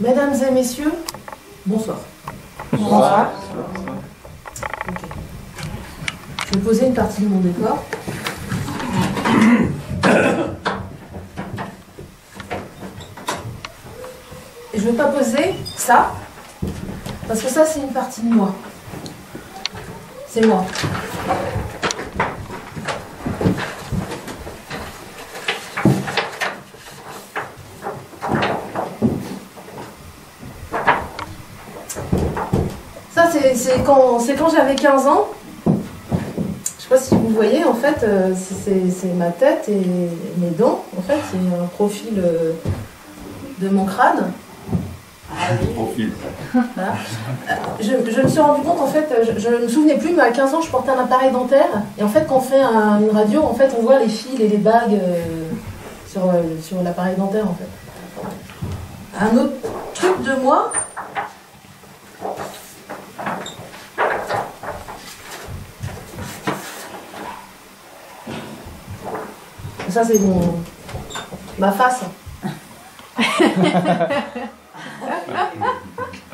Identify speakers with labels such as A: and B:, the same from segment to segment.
A: Mesdames et messieurs, bonsoir.
B: Bonsoir.
A: Okay. Je vais poser une partie de mon décor. Et je ne vais pas poser ça, parce que ça c'est une partie de moi. C'est moi. Ça c'est quand j'avais 15 ans. Je ne sais pas si vous voyez, en fait, c'est ma tête et mes dents. En fait, c'est un profil de mon crâne.
B: Profil.
A: Voilà. Je me suis rendu compte, en fait, je ne me souvenais plus, mais à 15 ans, je portais un appareil dentaire. Et en fait, quand on fait une radio, en fait, on voit les fils et les bagues sur l'appareil dentaire, en fait. Un autre truc de moi. Ça, c'est ma face.
B: Ah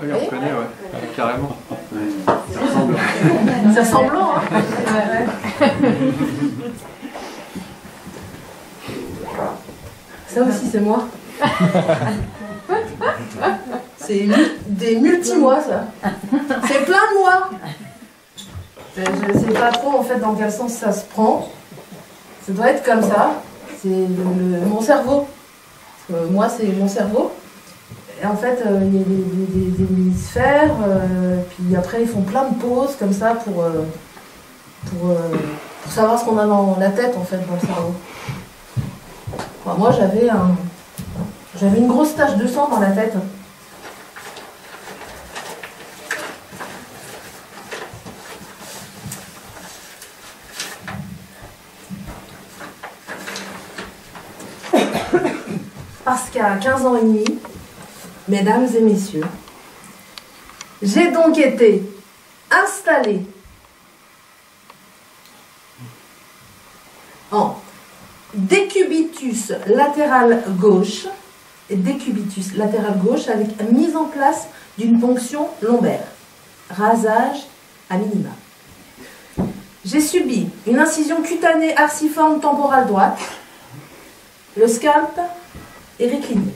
B: oui, on reconnaît, ouais. Carrément. Ça ressemble.
A: Ça ressemble, hein. Ça aussi, c'est moi. C'est des multi-mois, ça. C'est plein de mois. Je ne sais pas trop, en fait, dans quel sens ça se prend. Ça doit être comme ça. C'est mon cerveau. Parce que moi, c'est mon cerveau. Et en fait, il y a des hémisphères, puis après ils font plein de pauses comme ça pour savoir ce qu'on a dans la tête, en fait, dans le cerveau. Enfin, moi, j'avais une grosse tache de sang dans la tête. Parce qu'à 15 ans et demi, mesdames et messieurs, j'ai donc été installée en décubitus latéral gauche, avec mise en place d'une ponction lombaire, rasage à minima. J'ai subi une incision cutanée arciforme temporale droite, le scalp est récliné.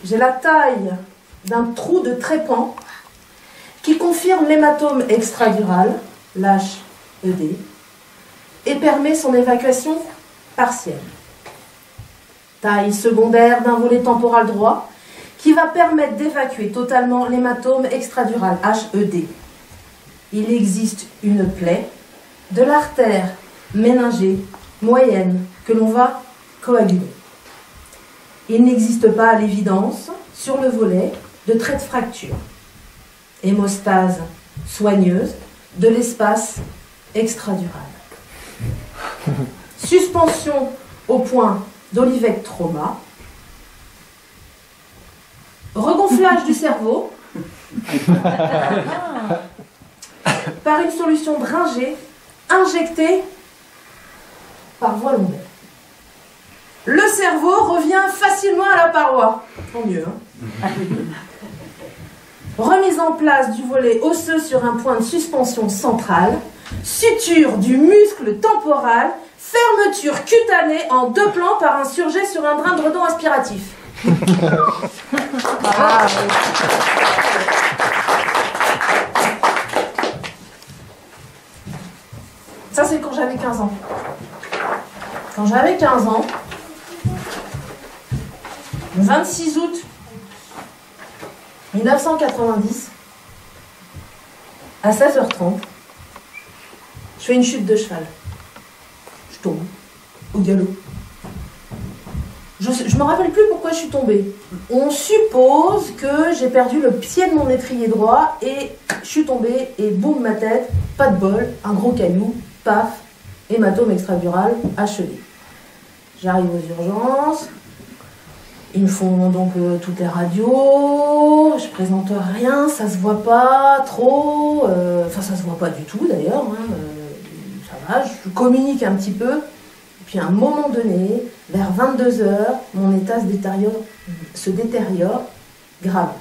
A: J'ai la taille d'un trou de trépan qui confirme l'hématome extradural, l'HED, et permet son évacuation partielle. Taille secondaire d'un volet temporal droit qui va permettre d'évacuer totalement l'hématome extradural, HED. Il existe une plaie de l'artère méningée moyenne que l'on va coaguler. Il n'existe pas à l'évidence sur le volet de trait de fracture. Hémostase soigneuse de l'espace extradural. Suspension au point d'Olivet trauma. Regonflage du cerveau par une solution bringée injectée par voie lombaire. Le cerveau revient facilement à la paroi. Tant mieux. Hein. Remise en place du volet osseux sur un point de suspension centrale, suture du muscle temporal, fermeture cutanée en 2 plans par un surjet sur un drain de redon aspiratif. Ah, oui. Ça, c'est quand j'avais 15 ans. Quand j'avais 15 ans, le 26 août 1990, à 16h30, je fais une chute de cheval. Je tombe au galop. Je ne me rappelle plus pourquoi je suis tombée. On suppose que j'ai perdu le pied de mon étrier droit et je suis tombée et boum, ma tête, pas de bol, un gros caillou, paf, hématome extradural, HED. J'arrive aux urgences. Ils me font donc toutes les radios, je présente rien, ça se voit pas trop, enfin ça se voit pas du tout d'ailleurs, hein, ça va, je communique un petit peu, puis à un moment donné, vers 22 heures, mon état se détériore grave.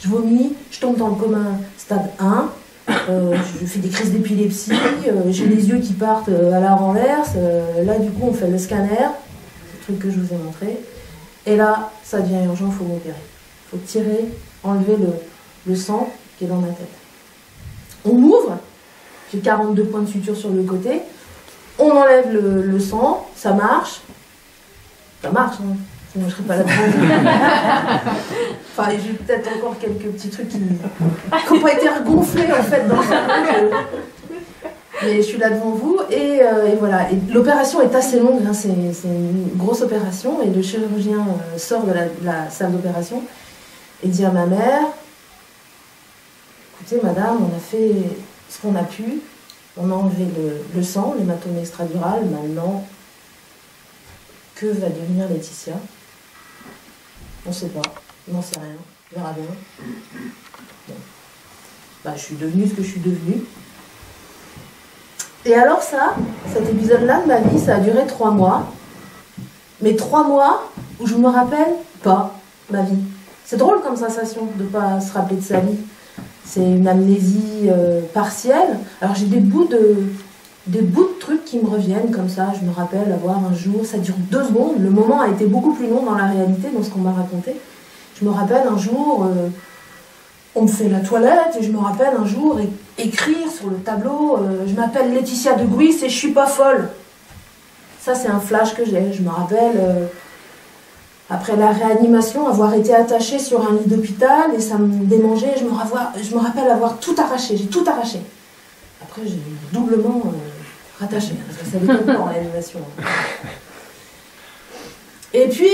A: Je vomis, je tombe dans le coma stade 1, je fais des crises d'épilepsie, j'ai les yeux qui partent à la renverse, là du coup on fait le scanner, c'est le truc que je vous ai montré, et là ça devient urgent, il faut m'opérer. Il faut tirer, enlever le sang qui est dans ma tête. On m'ouvre, j'ai 42 points de suture sur le côté, on enlève le sang, ça marche, hein, sinon je ne serais pas là-dedans. Enfin, j'ai peut-être encore quelques petits trucs qui n'ont pas été regonflés en fait dans le cerveau. Mais je suis là devant vous et voilà. Et l'opération est assez longue, hein, c'est une grosse opération et le chirurgien sort de la salle d'opération et dit à ma mère, écoutez madame, on a fait ce qu'on a pu, on a enlevé le sang, l'hématome extradural, maintenant, que va devenir Laetitia? On ne sait pas, on n'en sait rien, on verra bien. Bon. Bah, je suis devenue ce que je suis devenue. Et alors cet épisode-là de ma vie, ça a duré 3 mois. Mais 3 mois où je ne me rappelle pas ma vie. C'est drôle comme sensation de ne pas se rappeler de sa vie. C'est une amnésie partielle. Alors j'ai des bouts de trucs qui me reviennent comme ça. Je me rappelle avoir un jour, ça dure 2 secondes. Le moment a été beaucoup plus long dans la réalité, dans ce qu'on m'a raconté. Je me rappelle un jour, on me fait la toilette et je me rappelle un jour écrire sur le tableau je m'appelle Laetitia de Guis et je suis pas folle. Ça c'est un flash que j'ai. Je me rappelle après la réanimation avoir été attachée sur un lit d'hôpital et ça me démangeait. Je me rappelle avoir tout arraché. J'ai tout arraché. Après j'ai doublement rattaché parce que ça déconne pas en réanimation. Et puis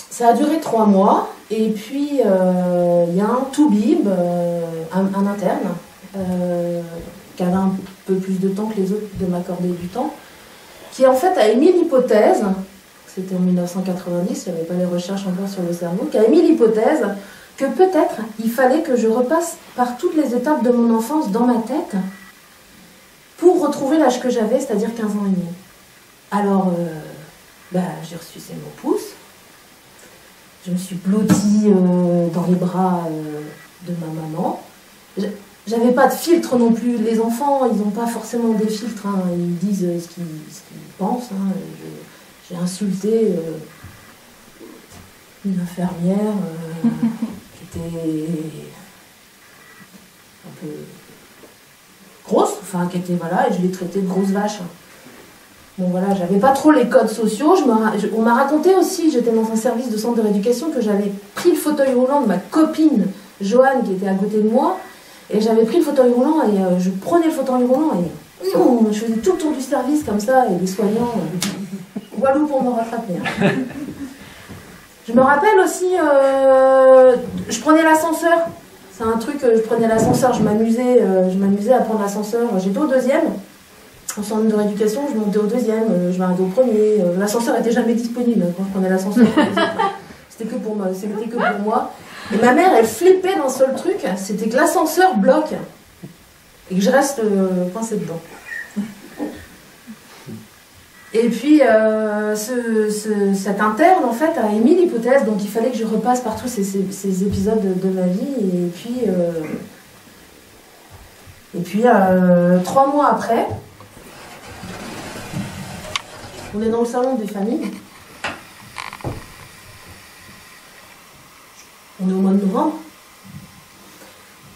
A: ça a duré 3 mois. Et puis, il y a un toubib, un interne, qui avait un peu plus de temps que les autres de m'accorder du temps, qui en fait a émis l'hypothèse, c'était en 1990, il n'y avait pas les recherches encore sur le cerveau, qui a émis l'hypothèse que peut-être il fallait que je repasse par toutes les étapes de mon enfance dans ma tête pour retrouver l'âge que j'avais, c'est-à-dire 15 ans et demi. Alors, j'ai reçu ces mots pouces. Je me suis blottie dans les bras de ma maman. J'avais pas de filtre non plus. Les enfants, ils n'ont pas forcément des filtres. Hein. Ils disent ce qu'ils pensent. Hein. J'ai insulté une infirmière qui était un peu grosse, enfin qui était voilà, et je l'ai traitée de grosse vache. Bon voilà, j'avais pas trop les codes sociaux. On m'a raconté aussi, j'étais dans un service de centre de rééducation, que j'avais pris le fauteuil roulant de ma copine Joanne qui était à côté de moi, et j'avais pris le fauteuil roulant et je prenais le fauteuil roulant et je faisais tout le tour du service comme ça, et les soignants, walou pour me rattraper. Hein. Je me rappelle aussi, je prenais l'ascenseur. C'est un truc, je prenais l'ascenseur, je m'amusais à prendre l'ascenseur. J'étais au 2e. En centre de rééducation, je montais au 2e, je m'arrêtais au 1er. L'ascenseur n'était jamais disponible quand je prenais l'ascenseur. C'était que pour moi. Et ma mère, elle flippait d'un seul truc, c'était que l'ascenseur bloque et que je reste coincée dedans. Et puis, cet interne, en fait, a émis l'hypothèse, donc il fallait que je repasse par tous ces épisodes de ma vie. Et puis 3 mois après, on est dans le salon des familles. On est au mois de novembre.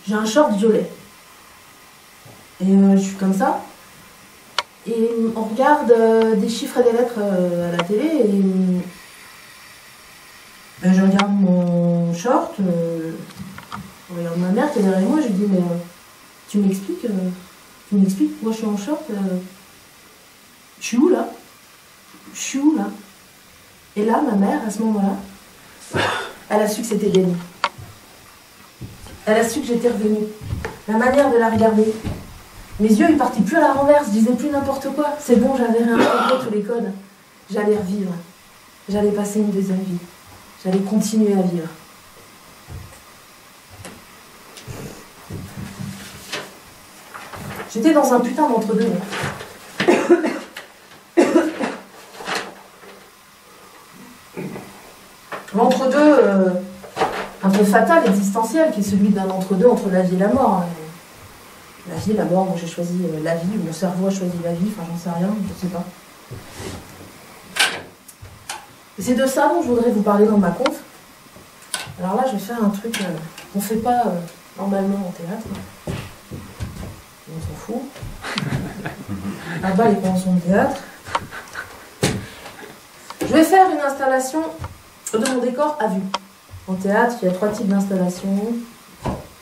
A: J'ai un short violet. Et je suis comme ça. Et on regarde des chiffres et des lettres à la télé. Et je regarde mon short. Je regarde ma mère qui est derrière moi. Je lui dis, mais tu m'expliques pourquoi je suis en short Je suis où là? Et là, ma mère, à ce moment-là, elle a su que c'était gagné. Elle a su que j'étais revenue. La manière de la regarder. Mes yeux, ils partaient plus à la renverse, je disais plus n'importe quoi. C'est bon, j'avais réintégré tous les codes. J'allais revivre. J'allais passer une deuxième vie. J'allais continuer à vivre. J'étais dans un putain d'entre-deux. l'entre-deux un peu fatal, existentiel, qui est celui d'un entre-deux entre la vie et la mort. La vie, la mort, moi j'ai choisi la vie, ou mon cerveau a choisi la vie, enfin j'en sais rien, je sais pas. Et c'est de ça dont je voudrais vous parler dans ma conf. Alors là, je vais faire un truc qu'on ne fait pas normalement en théâtre. On s'en fout. Là-bas, les conventions de théâtre. Je vais faire une installation de mon décor à vue. En théâtre, il y a 3 types d'installations.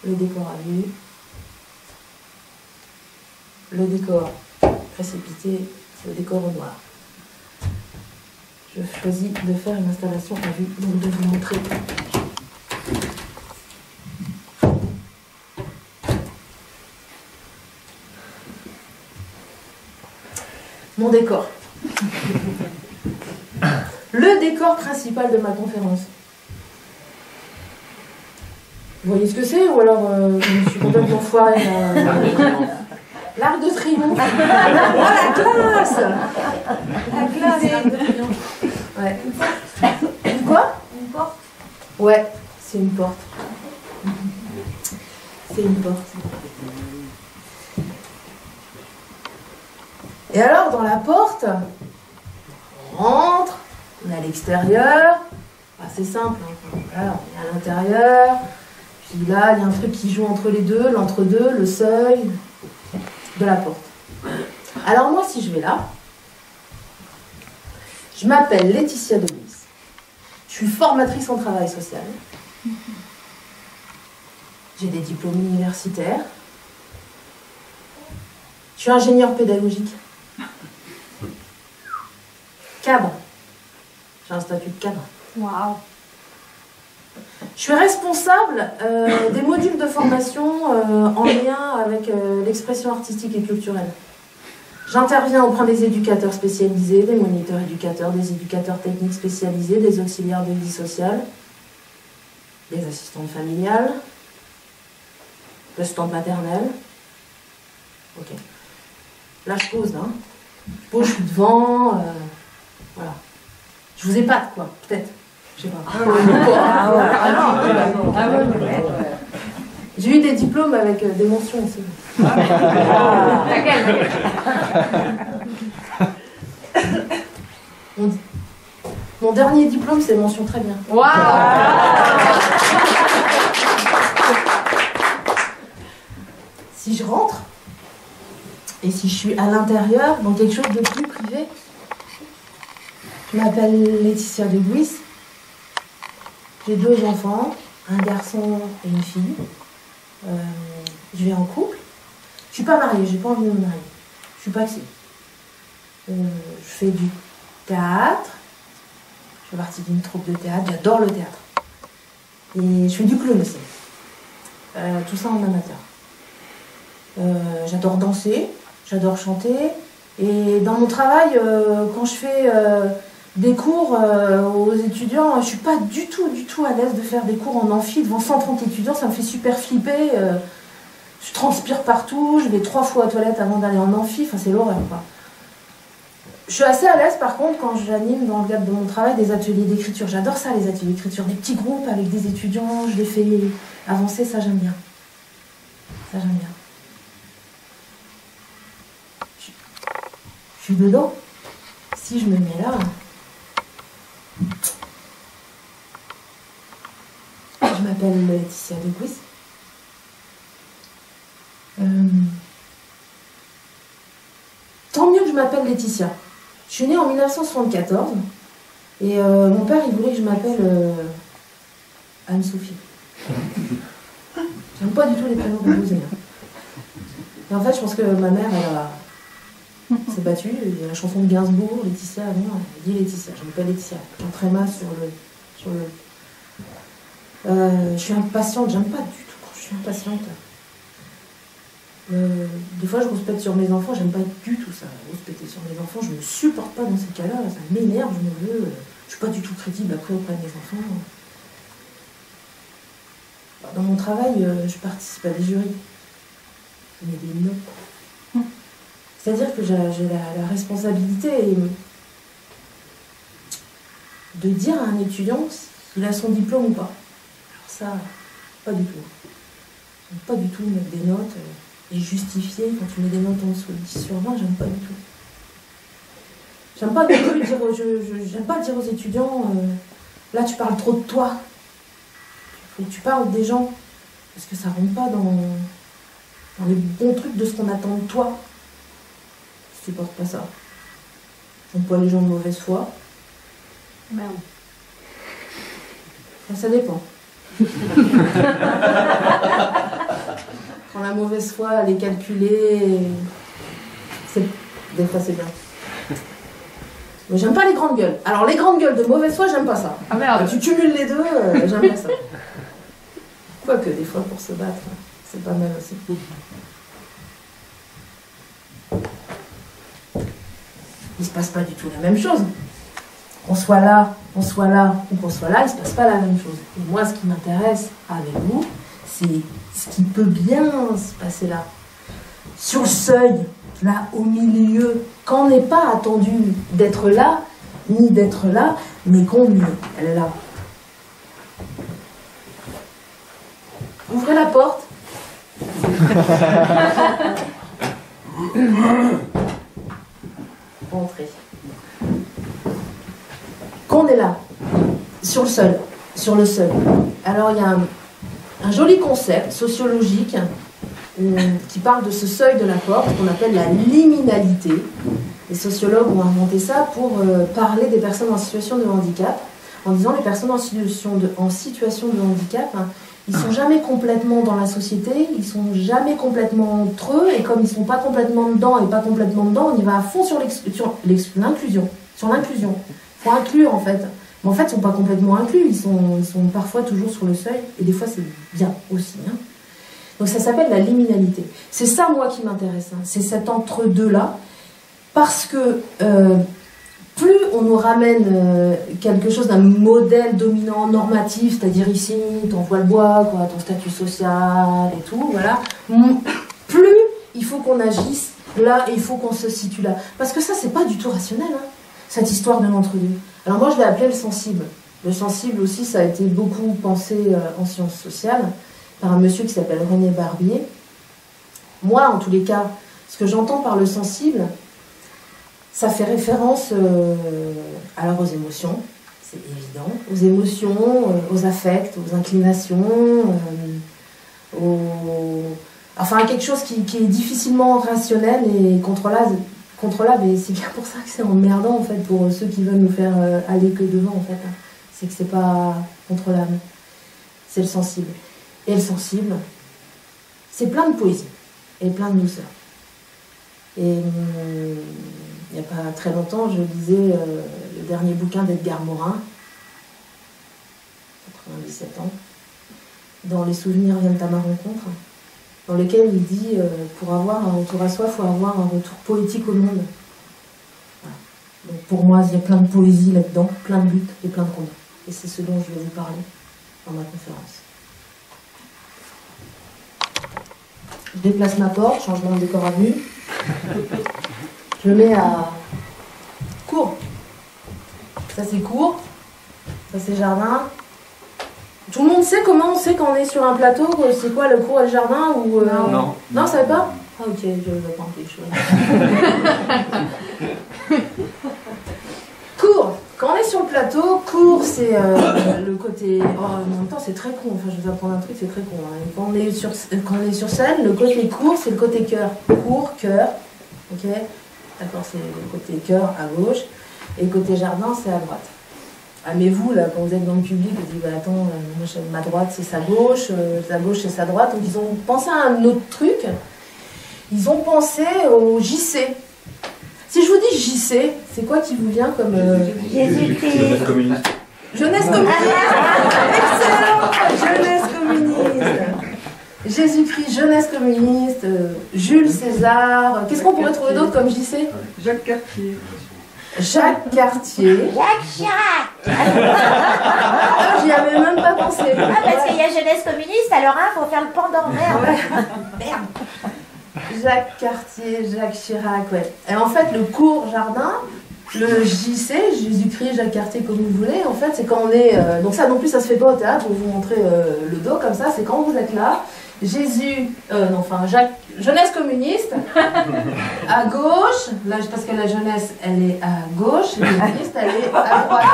A: Le décor à vue, le décor précipité, le décor au noir. Je choisis de faire une installation à vue, donc de vous montrer. Mon décor. Le décor principal de ma conférence. Vous voyez ce que c'est ou alors je me suis complètement foirée L'Arc de Triomphe. Oh la classe. La classe, l'Arc de Triomphe. Ouais. Une quoi? Une porte. Ouais, c'est une porte. C'est une porte. Et alors, dans la porte, on rentre, on est à l'extérieur. C'est simple, hein. Voilà, on est à l'intérieur. Puis là, il y a un truc qui joue entre les deux, l'entre-deux, le seuil de la porte. Alors moi, si je vais là, je m'appelle Laetitia Deguis. Je suis formatrice en travail social. J'ai des diplômes universitaires. Je suis ingénieure pédagogique. Cadre. J'ai un statut de cadre.
C: Waouh.
A: Je suis responsable des modules de formation en lien avec l'expression artistique et culturelle. J'interviens auprès des éducateurs spécialisés, des moniteurs éducateurs, des éducateurs techniques spécialisés, des auxiliaires de vie sociale, des assistantes familiales, des assistantes maternelles. Ok. Là, je pose, hein. Je pose, je suis devant. Voilà. Je vous épate, quoi, peut-être. Je sais pas. J'ai eu des diplômes avec des mentions aussi. Mon dernier diplôme, c'est mention très bien. Wow. Si je rentre, et si je suis à l'intérieur, dans quelque chose de plus privé, je m'appelle Laetitia Deguis. J'ai 2 enfants, un garçon et une fille. Je vis en couple. Je suis pas mariée, j'ai pas envie de me marier. Je suis pas axée. Je fais du théâtre. Je fais partie d'une troupe de théâtre. J'adore le théâtre. Et je fais du clown aussi. Tout ça en amateur. J'adore danser, j'adore chanter. Et dans mon travail, quand je fais des cours aux étudiants, je suis pas du tout à l'aise de faire des cours en amphi devant 130 étudiants, ça me fait super flipper. Je transpire partout, je vais 3 fois aux toilettes avant d'aller en amphi, enfin c'est l'horreur quoi. Je suis assez à l'aise par contre quand j'anime dans le cadre de mon travail des ateliers d'écriture. J'adore ça, les ateliers d'écriture, des petits groupes avec des étudiants, je les fais avancer, ça j'aime bien. Ça j'aime bien. Je suis dedans. Si je me mets là, je m'appelle Laetitia Deguis. Tant mieux que je m'appelle Laetitia. Je suis née en 1974 et mon père il voulait que je m'appelle Anne-Sophie. J'aime pas du tout les prénoms composés. Hein. Et en fait, je pense que ma mère s'est battue. Il y a la chanson de Gainsbourg, Laetitia, non, elle dit Laetitia. Je m'appelle Laetitia. J'ai un tréma sur le. Je suis impatiente. J'aime pas du tout quand je suis impatiente. Des fois, je rouspète sur mes enfants. J'aime pas du tout ça. Rouspéter sur mes enfants, je ne supporte pas dans ces cas-là. Ça m'énerve. Je me veux. Je suis pas du tout crédible après auprès de mes enfants. Dans mon travail, je participe à des jurys. Je mets des notes. C'est-à-dire que j'ai la responsabilité de dire à un étudiant si qu'il a son diplôme ou pas. Alors ça, pas du tout. J'aime pas du tout mettre des notes et justifier quand tu mets des notes en dessous de 10 sur 20, j'aime pas du tout. J'aime pas non plus dire, j'aime pas dire aux étudiants, là tu parles trop de toi. Faut que tu parles des gens, parce que ça rentre pas dans les bons trucs de ce qu'on attend de toi. Je supporte pas ça. J'aime pas les gens de mauvaise foi.
C: Merde.
A: Enfin, ça dépend. Quand la mauvaise foi, elle est calculée, des fois c'est bien. Mais j'aime pas les grandes gueules. Alors les grandes gueules de mauvaise foi, j'aime pas ça.
C: Ah merde.
A: Tu cumules les deux, j'aime pas ça. Quoique des fois pour se battre, c'est pas mal aussi. Il se passe pas du tout la même chose. Qu'on soit là ou qu'on soit là, il se passe pas la même chose. Et moi, ce qui m'intéresse avec vous, c'est ce qui peut bien se passer là. Sur le seuil, là, au milieu, quand on n'est pas attendu d'être là, ni d'être là, mais qu'on est là. Ouvrez la porte. Entrez. Qu'on est là, sur le seuil. Alors il y a un joli concept sociologique qui parle de ce seuil de la porte qu'on appelle la liminalité. Les sociologues ont inventé ça pour parler des personnes en situation de handicap, en disant les personnes en situation de handicap, hein, ils sont jamais complètement dans la société, ils sont jamais complètement entre eux, et comme ils sont pas complètement dedans et pas complètement dedans, on y va à fond sur l'inclusion. Il faut inclure en fait. Mais en fait, ils ne sont pas complètement inclus, ils sont parfois toujours sur le seuil, et des fois c'est bien aussi. Hein. Donc ça s'appelle la liminalité. C'est ça, moi, qui m'intéresse. Hein. C'est cet entre-deux-là, parce que plus on nous ramène quelque chose d'un modèle dominant normatif, c'est-à-dire ici, ton poil bois, quoi, ton statut social et tout, voilà, plus il faut qu'on agisse là et il faut qu'on se situe là. Parce que ça, c'est pas du tout rationnel, hein, cette histoire de l'entre-deux. Alors moi, je l'ai appelé le sensible. Le sensible aussi, ça a été beaucoup pensé en sciences sociales par un monsieur qui s'appelle René Barbier. Moi, en tous les cas, ce que j'entends par le sensible, ça fait référence alors aux émotions, c'est évident, aux émotions, aux affects, aux inclinations, enfin à quelque chose qui est difficilement rationnel et contrôlable, et c'est bien pour ça que c'est emmerdant en fait pour ceux qui veulent nous faire aller que devant en fait. Hein. C'est que c'est pas contrôlable, c'est le sensible. Et le sensible, c'est plein de poésie et plein de douceur. Et il n'y a pas très longtemps, je lisais le dernier bouquin d'Edgar Morin, 97 ans, dans Les souvenirs viennent à ma rencontre, dans lequel il dit pour avoir un retour à soi, il faut avoir un retour poétique au monde. Voilà. Donc pour moi, il y a plein de poésie là-dedans, plein de luttes et plein de combats. Et c'est ce dont je vais vous parler dans ma conférence. Je déplace ma porte, changement de décor à vue. Je le mets à court. Ça c'est court. Ça c'est jardin. Tout le monde sait comment on sait quand on est sur un plateau, c'est quoi le cours et le jardin ou
B: Non.
A: Non, ça savez pas? Ah ok, je vais prendre quelque chose. Court. Quand on est sur le plateau, court c'est le côté... Oh, en même temps c'est très con, enfin je vais apprendre un truc, c'est très con. Hein. Quand on est sur scène, le côté court c'est le côté cœur. Court, cœur, ok? D'accord, c'est le côté cœur à gauche, et le côté jardin c'est à droite. Ah mais vous là, quand vous êtes dans le public, vous dites bah attends, moi, ma droite c'est sa gauche c'est sa droite, donc ils ont pensé à un autre truc, ils ont pensé au JC. Si je vous dis JC, c'est quoi qui vous vient comme...
C: Jésus-Christ.
B: Jeunesse communiste.
A: Jeunesse communiste. Excellent. Jeunesse communiste. Jésus-Christ, jeunesse communiste, Jules César, qu'est-ce qu'on pourrait trouver d'autre comme JC?
D: Jacques Cartier.
A: Jacques Cartier.
C: Jacques Chirac.
A: Ah, j'y avais même pas pensé.
C: Ah, parce qu'il y a jeunesse communiste, alors il faut faire le pendant, merde. Merde.
A: Jacques Cartier, Jacques Chirac, ouais. Et en fait, le court jardin, Le JC, Jésus-Christ, Jacques Cartier, comme vous voulez, en fait, c'est quand on est... donc ça non plus, ça se fait pas au théâtre, je vais vous montrer le dos comme ça, c'est quand vous êtes là, Jésus, Jacques, jeunesse communiste, à gauche, là, parce que la jeunesse, elle est à gauche, et le Christ, elle est à droite.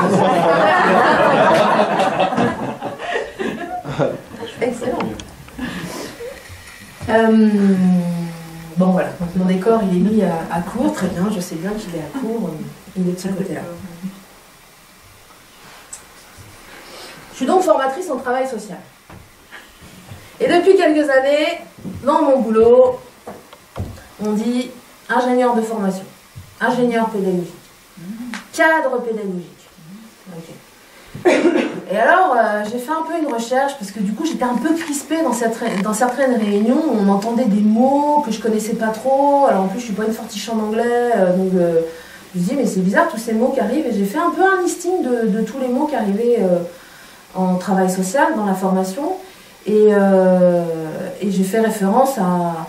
A: Excellent. Bon voilà, donc mon décor il est mis à court, très bien, je sais bien qu'il est à court, il est de ce côté-là. Je suis donc formatrice en travail social. Et depuis quelques années, dans mon boulot, on dit ingénieur de formation, ingénieur pédagogique, cadre pédagogique. Okay. Et alors, j'ai fait un peu une recherche, parce que du coup, j'étais un peu crispée dans certaines réunions, où on entendait des mots que je connaissais pas trop, alors en plus, je suis pas une fortiche en anglais, donc je me dis, mais c'est bizarre, tous ces mots qui arrivent, et j'ai fait un peu un listing de tous les mots qui arrivaient en travail social, dans la formation, et j'ai fait référence à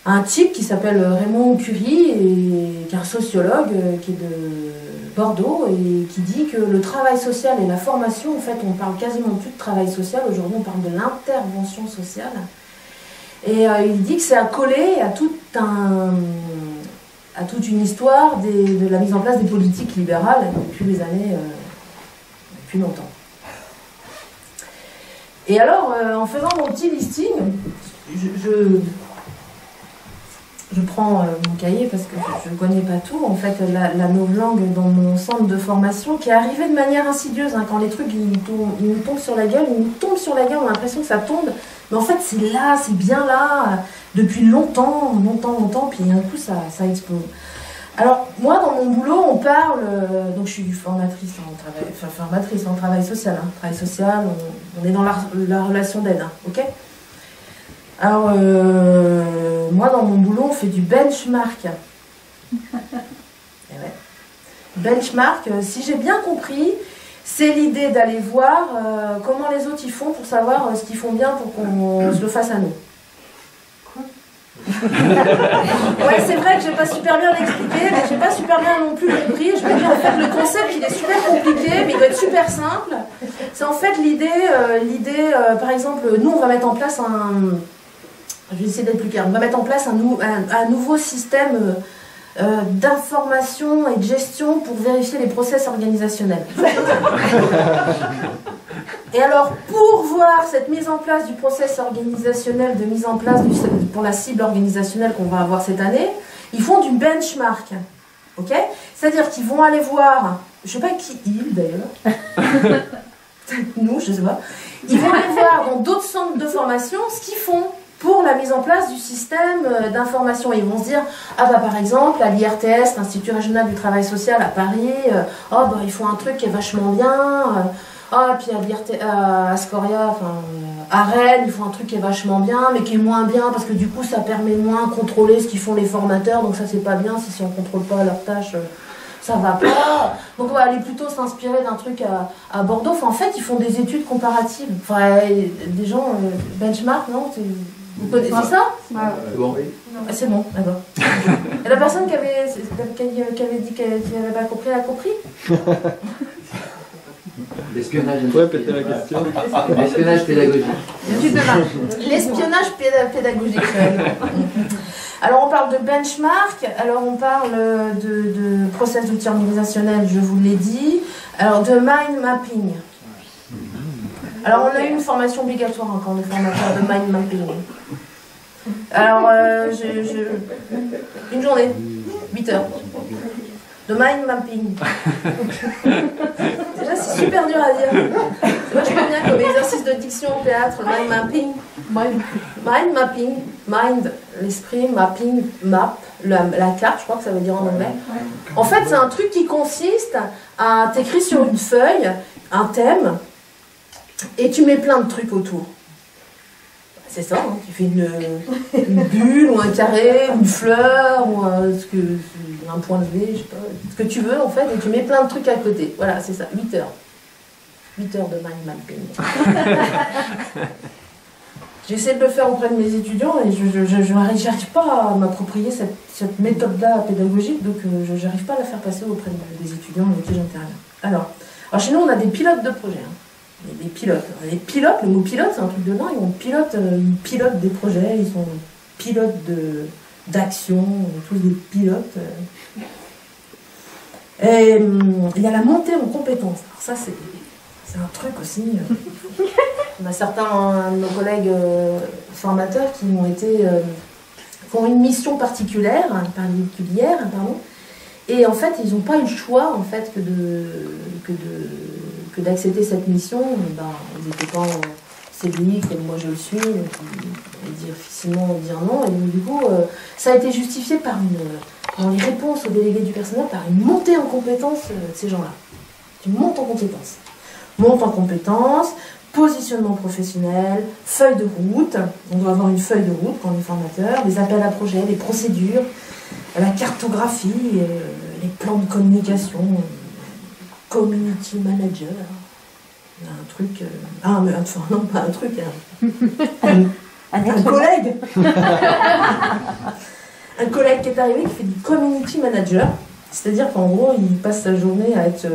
A: un type qui s'appelle Raymond Curie, et qui est un sociologue qui est de Bordeaux, et qui dit que le travail social et la formation, en fait, on parle quasiment plus de travail social, aujourd'hui on parle de l'intervention sociale, et il dit que c'est accolé à toute une histoire de la mise en place des politiques libérales depuis les années, depuis longtemps. Et alors, en faisant mon petit listing, je prends mon cahier parce que je ne connais pas tout. En fait, la novlangue dans mon centre de formation qui est arrivée de manière insidieuse. Hein, quand les trucs ils nous tombent sur la gueule, ils nous tombent sur la gueule, on a l'impression que ça tombe. Mais en fait, c'est là, c'est bien là, depuis longtemps, puis d'un coup, ça explose. Alors, moi, dans mon boulot, on parle... donc, je suis formatrice en travail social. Hein, travail social, on est dans la relation d'aide, hein, ok ? Alors, moi, dans mon boulot, on fait du benchmark. Et ouais. Benchmark, si j'ai bien compris, c'est l'idée d'aller voir comment les autres y font pour savoir ce qu'ils font bien pour qu'on se le fasse à nous. Ouais, c'est vrai que j'ai pas super bien expliqué, mais j'ai pas super bien non plus compris. Je me dis en fait le concept il est super compliqué, mais il doit être super simple. C'est en fait l'idée, par exemple, nous on va mettre en place je vais essayer d'être plus clair. On va mettre en place un nouveau système d'information et de gestion pour vérifier les process organisationnels. Et alors, pour voir cette mise en place du process organisationnel, de mise en place pour la cible organisationnelle qu'on va avoir cette année, ils font du benchmark. Ok ? C'est-à-dire qu'ils vont aller voir, je ne sais pas qui ils d'ailleurs, peut-être nous, je ne sais pas, ils vont aller voir dans d'autres centres de formation ce qu'ils font pour la mise en place du système d'information. Ils vont se dire, ah bah par exemple, à l'IRTS, l'Institut Régional du Travail Social à Paris, ils font un truc qui est vachement bien, puis à Ascoria, à Rennes, ils font un truc qui est vachement bien, mais qui est moins bien, parce que du coup ça permet de moins contrôler ce qu'ils font les formateurs, donc ça c'est pas bien, si on ne contrôle pas leurs tâches, ça va pas. Donc on va aller plutôt s'inspirer d'un truc à Bordeaux. Enfin, en fait, ils font des études comparatives. Enfin, des gens, benchmark, non ? Vous connaissez ça ?
B: C'est bon.
A: C'est bon, d'accord. Et la personne qui avait dit qu'elle n'avait pas compris, elle a compris ?
B: L'espionnage.
D: Ouais, péter la question.
B: L'espionnage pédagogique.
A: L'espionnage pédagogique. Alors on parle de benchmark, alors on parle de process d'outils organisationnels, je vous l'ai dit. Alors de mind mapping. Alors on a eu une formation obligatoire encore de formateur de mind mapping. Alors une journée, 8 heures. De mind mapping. Déjà, c'est super dur à dire. C'est vachement bien comme exercice de diction au théâtre, mind mapping. Mind mapping, mind, l'esprit, mapping, map, la carte, je crois que ça veut dire en anglais. En fait, c'est un truc qui consiste à t'écrire sur une feuille un thème et tu mets plein de trucs autour. C'est ça, hein, tu fais une bulle ou un carré, ou une fleur, ou un point levé, je sais pas, ce que tu veux en fait, et tu mets plein de trucs à côté. Voilà, c'est ça, 8 heures. 8 heures de mind mapping. J'ai essayé de le faire auprès de mes étudiants et je n'arrive pas à m'approprier cette méthode-là pédagogique, donc je n'arrive pas à la faire passer auprès des étudiants avec qui j'interviens. Alors, chez nous, on a des pilotes de projet. Hein. Des pilotes. Les pilotes, le mot pilote, c'est un truc de dingue. Ils pilotent des projets, ils sont pilotes d'action, tous des pilotes. Et il y a la montée en compétences. Alors ça, c'est un truc aussi. On a certains de nos collègues formateurs qui ont une mission particulière, pardon, et en fait, ils n'ont pas eu le choix en fait, que d'accepter cette mission. Ils n'étaient pas en CDI comme moi je le suis, donc ils difficilement dire non. Et donc, du coup, ça a été justifié dans les réponses aux délégués du personnel par une montée en compétences de ces gens-là. Tu montes en compétences. Monte en compétences, positionnement professionnel, feuille de route. On doit avoir une feuille de route quand on est formateur, les appels à projets, les procédures, la cartographie, les plans de communication, community manager. Un truc. Non, pas un truc. Un collègue. Un collègue qui est arrivé qui fait du community manager. C'est-à-dire qu'en gros, il passe sa journée à être.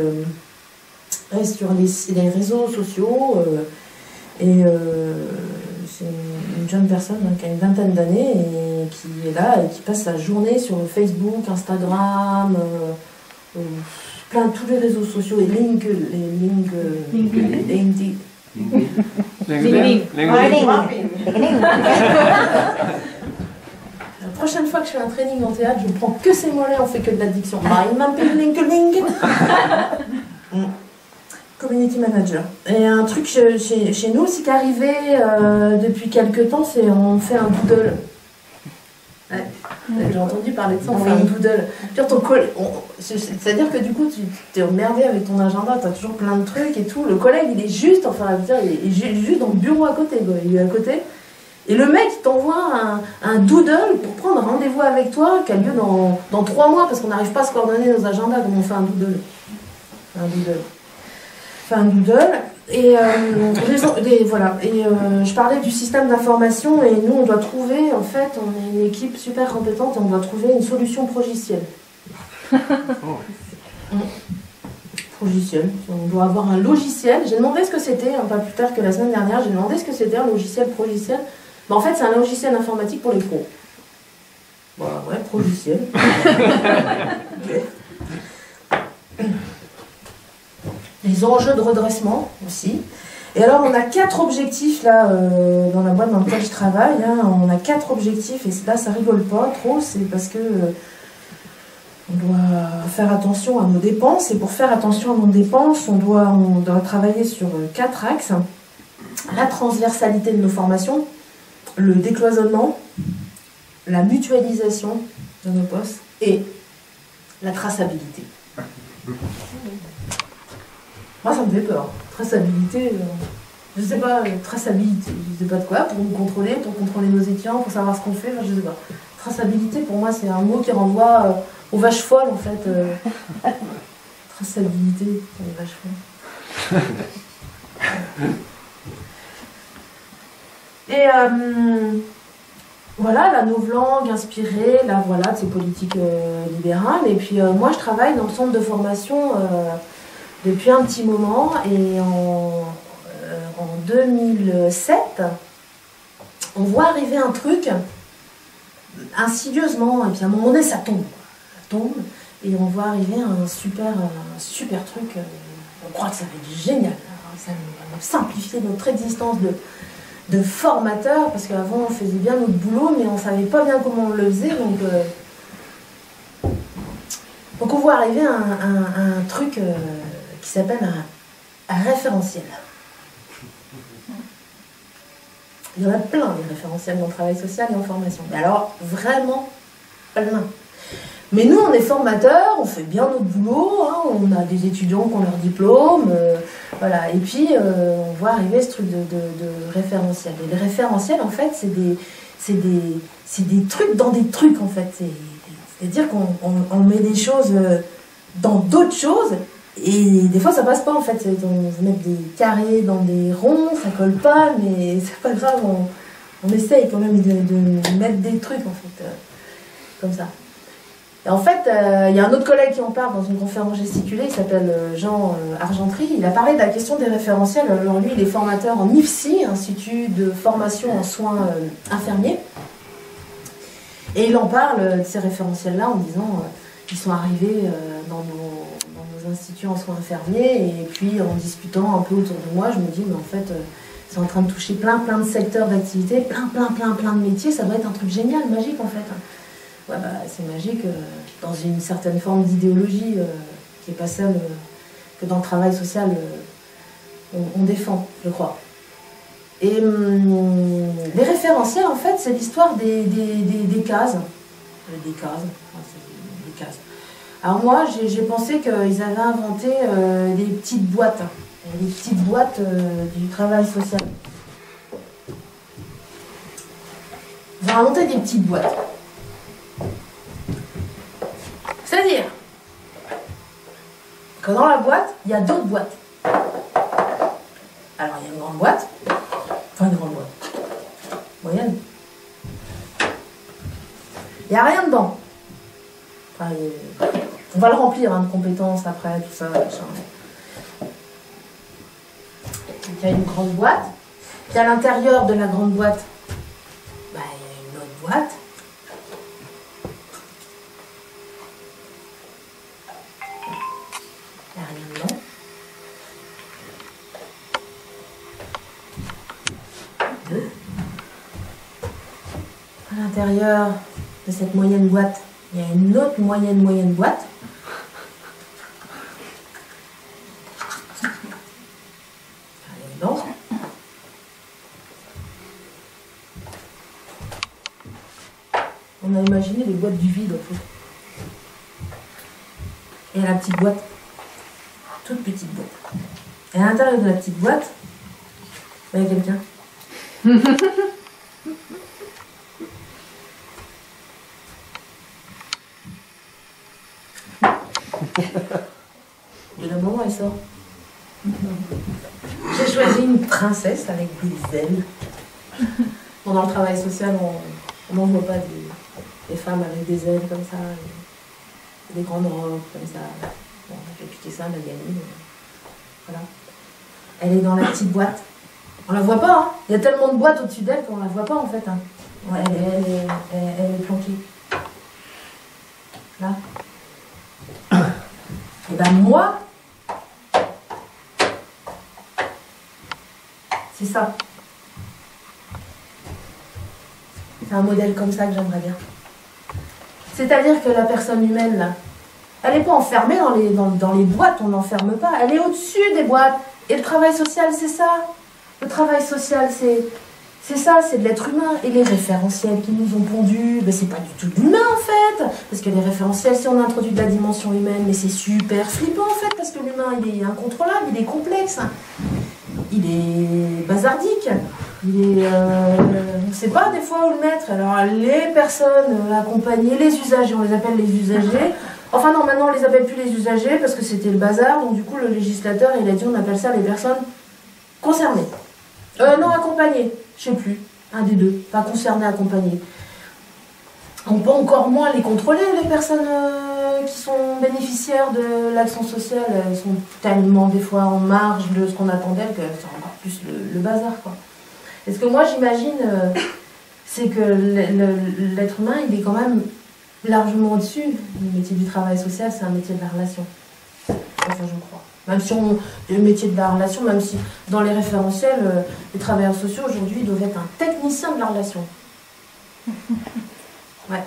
A: Sur les réseaux sociaux c'est une jeune personne qui a une vingtaine d'années et qui est là et qui passe sa journée sur Facebook, Instagram, tous les réseaux sociaux et LinkedIn. La prochaine fois que je fais un training en théâtre, je prends que ces mots-là, on fait que de l'addiction. LinkedIn. Community manager. Et un truc chez nous aussi qui est arrivé depuis quelques temps, c'est on fait un doodle. Ouais. J'ai entendu parler de ça, on fait un doodle. C'est-à-dire que du coup, tu t'es emmerdé avec ton agenda, tu as toujours plein de trucs et tout. Le collègue, il est juste, il est juste dans le bureau à côté, quoi. Il est à côté. Et le mec, il t'envoie un doodle pour prendre rendez-vous avec toi, qui a lieu dans 3 mois, parce qu'on n'arrive pas à se coordonner nos agendas comme on fait un doodle. Un doodle et voilà je parlais du système d'information et nous on doit trouver en fait on est une équipe super compétente et on doit trouver une solution progicielle. Progicielle, on doit avoir un logiciel. J'ai demandé ce que c'était pas plus tard que la semaine dernière, j'ai demandé ce que c'était un logiciel progiciel. En fait c'est un logiciel informatique pour les pros. Voilà, ouais, progiciel. Okay. Les enjeux de redressement aussi. Et alors on a 4 objectifs là dans la boîte dans laquelle je travaille. Hein, on a 4 objectifs et là ça rigole pas trop. C'est parce que on doit faire attention à nos dépenses et pour faire attention à nos dépenses, on doit travailler sur 4 axes. La transversalité de nos formations, le décloisonnement, la mutualisation de nos postes et la traçabilité. Moi, ça me fait peur. Traçabilité, je sais pas, traçabilité, je sais pas de quoi, pour nous contrôler, pour contrôler nos étudiants, pour savoir ce qu'on fait, je sais pas. Traçabilité, pour moi, c'est un mot qui renvoie aux vaches folles, en fait. Traçabilité, c'est les vaches folles. Et voilà, la novlangue inspirée, là, voilà, de ces politiques libérales. Et puis, moi, je travaille dans le centre de formation depuis un petit moment et en 2007, on voit arriver un truc insidieusement et puis à un moment donné ça tombe. Et on voit arriver un super truc. On croit que ça va être génial. Ça va simplifier notre existence de formateur parce qu'avant on faisait bien notre boulot mais on ne savait pas bien comment on le faisait. Donc on voit arriver un truc qui s'appelle un référentiel. Il y en a plein des référentiels dans le travail social et en formation. Mais alors, vraiment plein. Mais nous, on est formateurs, on fait bien notre boulot, hein, on a des étudiants qui ont leur diplôme, voilà. Et puis, on voit arriver ce truc de référentiel. Et les référentiels, en fait, c'est des trucs dans des trucs, en fait. C'est-à-dire qu'on met des choses dans d'autres choses, et des fois ça passe pas en fait. On met des carrés dans des ronds, ça colle pas, mais c'est pas grave, On essaye quand même de mettre des trucs, en fait, comme ça. Et en fait, il y a un autre collègue qui en parle dans une conférence gesticulée, il s'appelle Jean Argentry. Il a parlé de la question des référentiels. Alors lui, il est formateur en IFSI, Institut de formation en soins infirmiers. Et il en parle de ces référentiels-là en disant qu'ils sont arrivés dans nos instituts en soins infirmiers. Et puis, en discutant un peu autour de moi, je me dis, mais en fait, c'est en train de toucher plein de secteurs d'activité, plein de métiers. Ça doit être un truc génial, magique, en fait. Ouais, bah, c'est magique dans une certaine forme d'idéologie qui n'est pas celle que dans le travail social on défend, je crois. Et les référentiels, en fait, c'est l'histoire des cases. Des cases. Alors moi, j'ai pensé qu'ils avaient inventé des petites boîtes. Les petites boîtes du travail social. Ils ont inventé des petites boîtes. C'est-à-dire que dans la boîte, il y a d'autres boîtes. Alors, il y a une grande boîte, enfin une grande boîte, moyenne. Il n'y a rien dedans. Enfin, on va le remplir de compétences après, tout ça, machin. Il y a une grande boîte, puis à l'intérieur de la grande boîte, bah, il y a une autre boîte. Il n'y a rien dedans. Deux. À l'intérieur de cette moyenne boîte, il y a une autre moyenne boîte. On a imaginé les boîtes du vide en fait. Et la petite boîte, toute petite boîte. Et à l'intérieur de la petite boîte, il y a quelqu'un. Et le moment elle sort. J'ai choisi une princesse avec des ailes. Bon, dans le travail social, on n'en voit pas des femmes avec des ailes comme ça, des grandes robes comme ça. Bon, j'ai piqué ça, elle a gagné. Voilà. Elle est dans la petite boîte. On la voit pas, hein. Il y a tellement de boîtes au-dessus d'elle qu'on la voit pas en fait. Hein. Ouais, elle est planquée. Là. Et ben moi, c'est ça. C'est un modèle comme ça que j'aimerais bien. C'est-à-dire que la personne humaine, là, elle n'est pas enfermée dans les boîtes, on n'enferme pas. Elle est au-dessus des boîtes. Et le travail social, c'est ça. Le travail social, c'est ça, c'est de l'être humain. Et les référentiels qui nous ont pondus, ben, c'est pas du tout de l'humain, en fait. Parce que les référentiels, si on introduit de la dimension humaine, mais c'est super flippant, en fait, parce que l'humain, il est incontrôlable, il est complexe. Il est bazardique. On ne sait pas des fois où le mettre. Alors les personnes accompagnées, les usagers, on les appelle les usagers. Enfin non, maintenant on les appelle plus les usagers parce que c'était le bazar. Donc du coup le législateur il a dit on appelle ça les personnes concernées. Non accompagnées, je sais plus, un des deux, pas concernées, accompagnées. On peut encore moins les contrôler les personnes qui sont bénéficiaires de l'action sociale. Elles sont tellement des fois en marge de ce qu'on attend d'elles que c'est encore plus le bazar quoi. Et ce que moi j'imagine, c'est que l'être humain, il est quand même largement au-dessus. Le métier du travail social, c'est un métier de la relation. Enfin, je crois. Même si le métier de la relation, même si dans les référentiels, les travailleurs sociaux aujourd'hui doivent être un technicien de la relation. Ouais.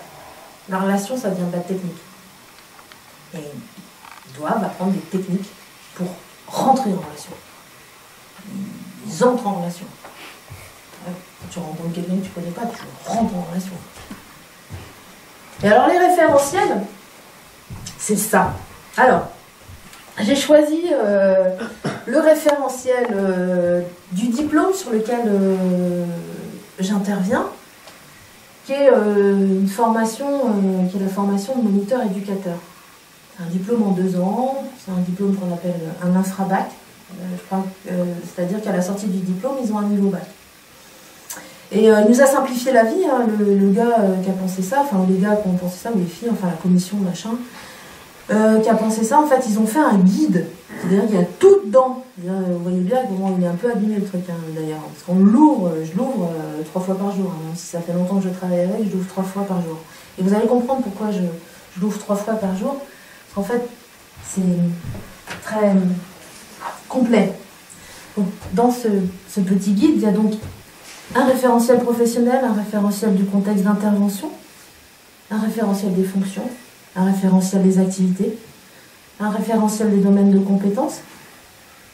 A: La relation, ça vient de la technique. Et ils doivent apprendre des techniques pour rentrer en relation. Ils entrent en relation. Quand tu rencontres quelqu'un que tu ne connais pas, tu rentres en relation. Et alors les référentiels, c'est ça. Alors, j'ai choisi le référentiel du diplôme sur lequel j'interviens, qui est une formation, qui est la formation de moniteur éducateur. C'est un diplôme en 2 ans, c'est un diplôme qu'on appelle un infrabac. Je crois c'est-à-dire qu'à la sortie du diplôme, ils ont un niveau bac. Et il nous a simplifié la vie, hein, le gars qui a pensé ça, enfin les gars qui ont pensé ça, ou les filles, enfin la commission, machin, qui a pensé ça, en fait, ils ont fait un guide. C'est-à-dire qu'il y a tout dedans. Vous voyez bien comment il est un peu abîmé le truc, hein, d'ailleurs. Parce qu'on l'ouvre, je l'ouvre 3 fois par jour. Hein. Si ça fait longtemps que je travaille avec, je l'ouvre 3 fois par jour. Et vous allez comprendre pourquoi je l'ouvre 3 fois par jour. Parce qu'en fait, c'est très complet. Donc, dans ce petit guide, il y a donc un référentiel professionnel, un référentiel du contexte d'intervention, un référentiel des fonctions, un référentiel des activités, un référentiel des domaines de compétences,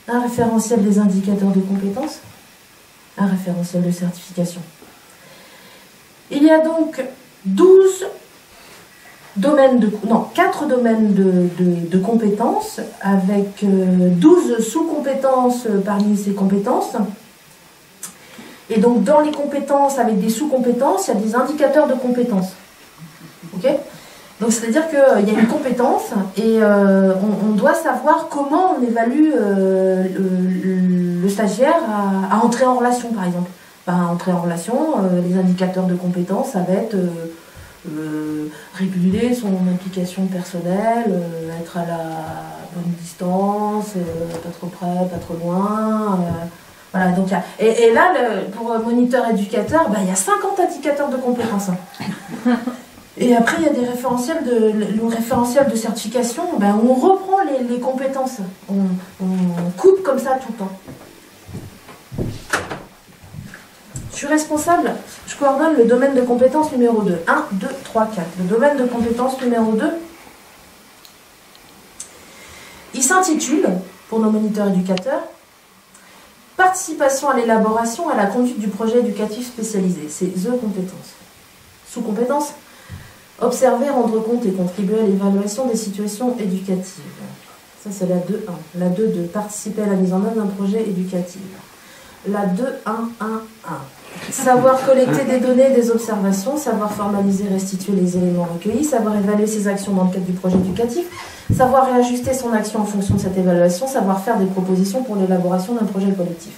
A: un référentiel des indicateurs de compétences, un référentiel de certification. Il y a donc 4 domaines de compétences avec 12 sous-compétences parmi ces compétences. Et donc dans les compétences avec des sous-compétences, il y a des indicateurs de compétences. Ok ? Donc c'est-à-dire qu'il y a une compétence et on doit savoir comment on évalue le stagiaire à entrer en relation, par exemple. Entrer en relation, les indicateurs de compétences, ça va être réguler son implication personnelle, être à la bonne distance, pas trop près, pas trop loin. Voilà, donc, et là, pour moniteur éducateur, il y a 50 indicateurs de compétences. Et après, il y a des référentiels le référentiel de certification, où on reprend les compétences. On coupe comme ça tout le temps. Je suis responsable, je coordonne le domaine de compétences numéro 2. 1, 2, 3, 4. Le domaine de compétences numéro 2, il s'intitule, pour nos moniteurs éducateurs, Participation à l'élaboration et à la conduite du projet éducatif spécialisé. C'est The compétences. Sous-compétences, observer, rendre compte et contribuer à l'évaluation des situations éducatives. Ça, c'est la 2.1. La 2.2, participer à la mise en œuvre d'un projet éducatif. La 2.1.1.1. Savoir collecter des données, des observations, savoir formaliser, restituer les éléments recueillis, savoir évaluer ses actions dans le cadre du projet éducatif, savoir réajuster son action en fonction de cette évaluation, savoir faire des propositions pour l'élaboration d'un projet collectif.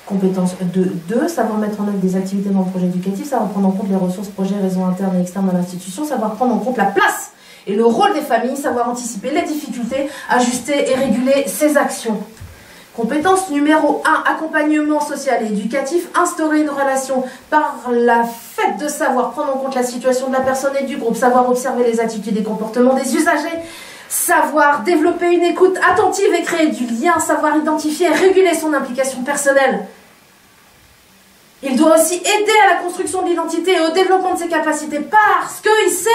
A: Compétence 2, savoir mettre en œuvre des activités dans le projet éducatif, savoir prendre en compte les ressources, projets, réseaux internes et externes de l'institution, savoir prendre en compte la place et le rôle des familles, savoir anticiper les difficultés, ajuster et réguler ses actions. Compétence numéro 1, accompagnement social et éducatif, instaurer une relation par la fait de savoir prendre en compte la situation de la personne et du groupe, savoir observer les attitudes et comportements des usagers, savoir développer une écoute attentive et créer du lien, savoir identifier et réguler son implication personnelle. Il doit aussi aider à la construction de l'identité et au développement de ses capacités parce qu'il sait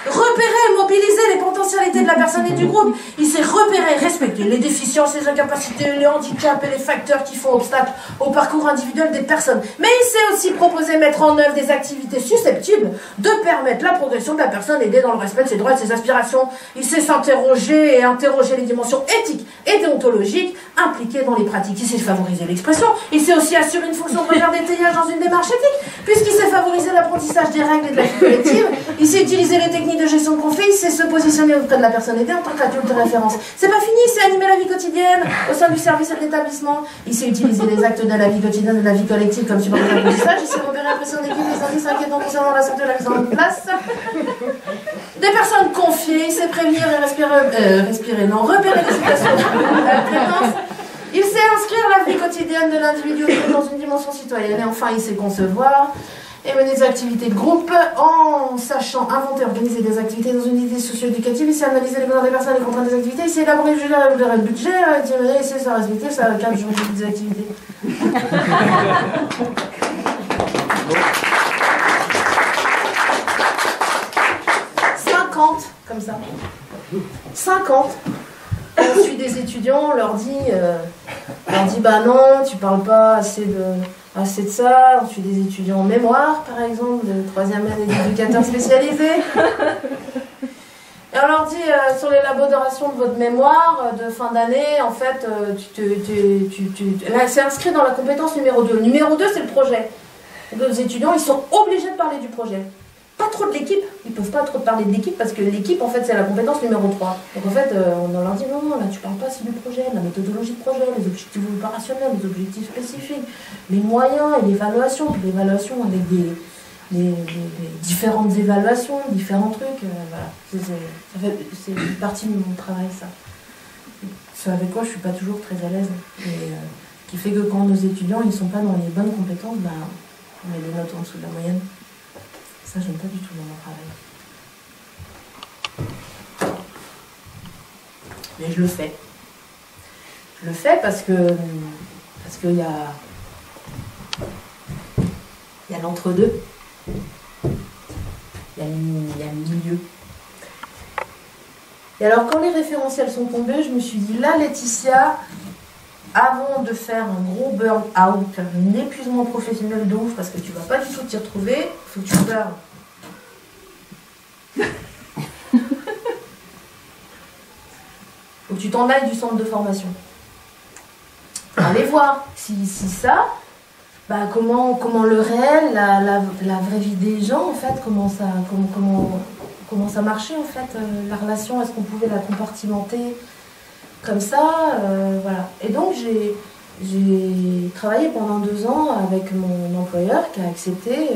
A: repérer et mobiliser les potentialités de la personne et du groupe. Il sait repérer, respecter les déficiences, les incapacités, les handicaps et les facteurs qui font obstacle au parcours individuel des personnes. Mais il sait aussi proposer, mettre en œuvre des activités susceptibles de permettre la progression de la personne, aider dans le respect de ses droits et de ses aspirations. Il sait s'interroger et interroger les dimensions éthiques et déontologiques impliquées dans les pratiques. Il sait favoriser l'expression. Il sait aussi assurer une fonction de regard d'étayage dans une démarche éthique, puisqu'il sait favoriser l'apprentissage des règles et de la vie collective, il sait utiliser les techniques de gestion de conflit, il sait se positionner auprès de la personne aidée en tant qu'adulte de référence. C'est pas fini, il sait animer la vie quotidienne au sein du service et de l'établissement, il sait utiliser les actes de la vie quotidienne et de la vie collective comme support d'apprentissage, il sait repérer l'impression d'équipe, les indices inquiétants concernant la santé de la mise en place des personnes confiées, il sait prévenir et repérer les situations d'alternance. Il sait inscrire la vie quotidienne de l'individu dans une dimension citoyenne. Et enfin, il sait concevoir et mener des activités de groupe en sachant inventer et organiser des activités dans une idée socio-éducative. Il sait analyser les besoins des personnes et les contraintes des activités. Il sait élaborer le budget, il sait ça respecter, ça cadre juridique des activités. 50, comme ça. 50. On suit des étudiants, on leur dit bah non, tu parles pas assez de ça. On suit des étudiants en mémoire, par exemple, de 3e année d'éducateurs spécialisés. Et on leur dit, sur l'élaboration de votre mémoire de fin d'année, en fait, là, c'est inscrit dans la compétence numéro 2. Le numéro 2, c'est le projet. Les étudiants, ils sont obligés de parler du projet. pas trop de l'équipe. Ils peuvent pas trop te parler de l'équipe parce que l'équipe, en fait, c'est la compétence numéro 3. Donc, en fait, on leur dit non, là, tu parles pas si du projet, de la méthodologie de projet, les objectifs opérationnels, les objectifs spécifiques, les moyens et l'évaluation. L'évaluation avec des différentes évaluations, différents trucs. Voilà. C'est une partie de mon travail, ça. C'est avec quoi je suis pas toujours très à l'aise. Et qui fait que quand nos étudiants ils sont pas dans les bonnes compétences, bah, on met des notes en dessous de la moyenne. Ça, j'aime pas du tout dans mon travail. Mais je le fais. Je le fais parce qu'il y a l'entre-deux. Il y a le milieu. Et alors, quand les référentiels sont tombés, je me suis dit, là, Laetitia, avant de faire un gros burn-out, un épuisement professionnel de ouf, parce que tu vas pas du tout t'y retrouver, il faut que tu pleures. Faut que tu t'en ailles du centre de formation. Allez voir si ça, bah, comment le réel, la vraie vie des gens, en fait, comment ça marchait, en fait, la relation, est-ce qu'on pouvait la compartimenter comme ça, voilà. Et donc, j'ai travaillé pendant 2 ans avec mon employeur qui a accepté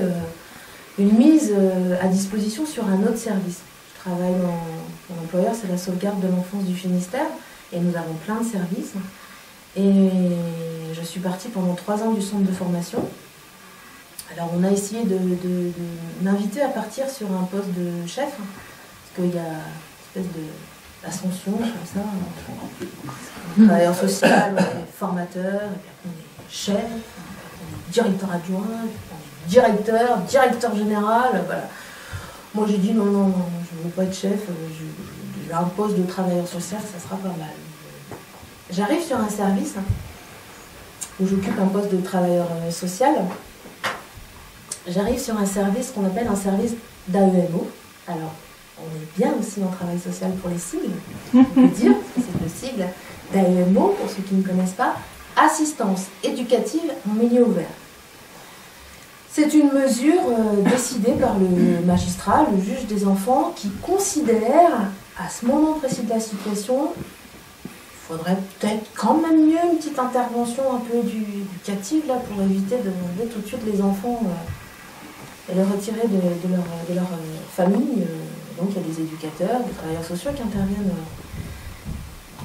A: une mise à disposition sur un autre service. Je travaille mon employeur, c'est la sauvegarde de l'enfance du Finistère, et nous avons plein de services. Et je suis partie pendant 3 ans du centre de formation. Alors, on a essayé de m'inviter à partir sur un poste de chef, parce qu'il y a une espèce d'ascension, comme ça. Travailleur social, on est formateur, et puis après on est chef, on est directeur adjoint, on est directeur général, voilà. Moi j'ai dit non, je ne veux pas être chef, j'ai un poste de travailleur social, ça sera pas mal. J'arrive sur un service où j'occupe un poste de travailleur social. J'arrive sur un service qu'on appelle un service d'AEMO. Alors, on est bien aussi en travail social pour les sigles, on peut dire, parce que c'est le sigle d'AEMO, pour ceux qui ne connaissent pas, assistance éducative en milieu ouvert. C'est une mesure décidée par le magistrat, le juge des enfants, qui considère, à ce moment précis de la situation, il faudrait peut-être quand même mieux une petite intervention un peu éducative là, pour éviter de demander tout de suite les enfants et les retirer de leur famille. Donc il y a des éducateurs, des travailleurs sociaux qui interviennent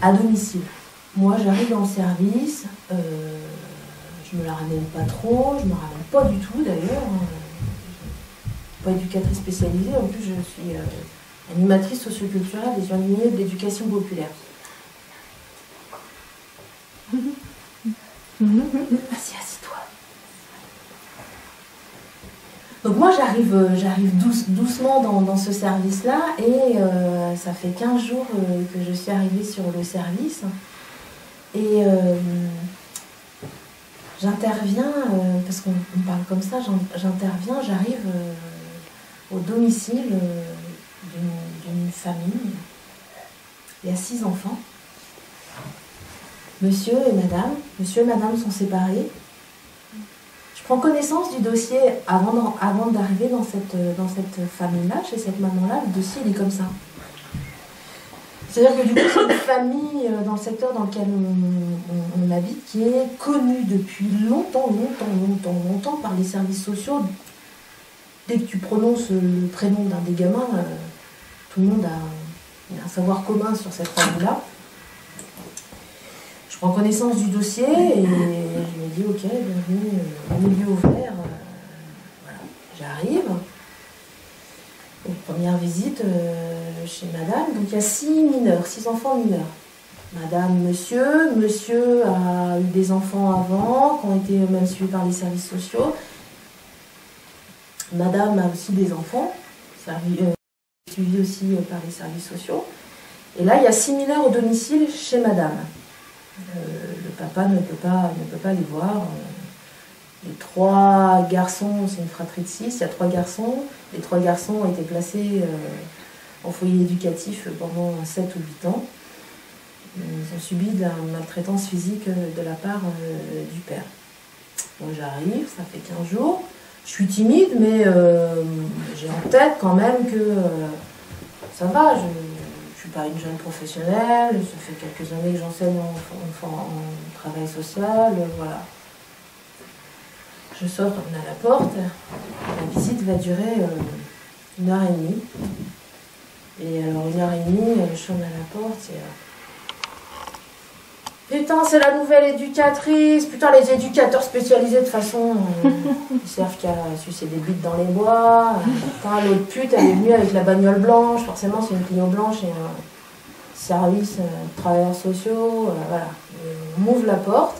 A: à domicile. Moi j'arrive dans le service, je ne me la ramène pas trop, je ne me ramène pas du tout d'ailleurs. Pas éducatrice spécialisée, en plus je suis animatrice socioculturelle des unités de l'éducation populaire. Vas-y, assis-toi. Donc moi j'arrive doucement dans ce service-là et ça fait 15 jours que je suis arrivée sur le service et j'interviens, parce qu'on parle comme ça, j'arrive au domicile d'une famille. Il y a 6 enfants. Monsieur et madame sont séparés. Je prends connaissance du dossier avant d'arriver dans cette famille-là, chez cette maman-là. Le dossier, il est comme ça. C'est-à-dire que du coup, c'est une famille dans le secteur dans lequel on habite qui est connue depuis longtemps par les services sociaux. Dès que tu prononces le prénom d'un des gamins, tout le monde a un savoir commun sur cette famille-là. Je prends connaissance du dossier et je me dis ok, bienvenue au milieu ouvert. Voilà. J'arrive. Première visite chez madame. Donc il y a 6 enfants mineurs. Madame, monsieur a eu des enfants avant, qui ont été même suivis par les services sociaux. Madame a aussi des enfants, suivis aussi par les services sociaux. Et là, il y a 6 mineurs au domicile chez madame. Le papa ne peut pas les voir. Les 3 garçons, c'est une fratrie de 6, il y a 3 garçons. Les 3 garçons ont été placés en foyer éducatif pendant 7 ou 8 ans. Ils ont subi de la maltraitance physique de la part du père. Donc j'arrive, ça fait 15 jours. Je suis timide, mais j'ai en tête quand même que ça va. Je ne suis pas une jeune professionnelle, ça fait quelques années que j'enseigne en travail social, voilà. Je sors à la porte, la visite va durer 1h30. Et alors 1h30, je sonne à la porte et... Putain, c'est la nouvelle éducatrice. Putain, les éducateurs spécialisés, de toute façon, ils servent qu'à sucer des bites dans les bois. Putain, l'autre pute, elle est venue avec la bagnole blanche. Forcément, c'est une Clio blanche et un service de travailleurs sociaux. Voilà. Et on m'ouvre la porte.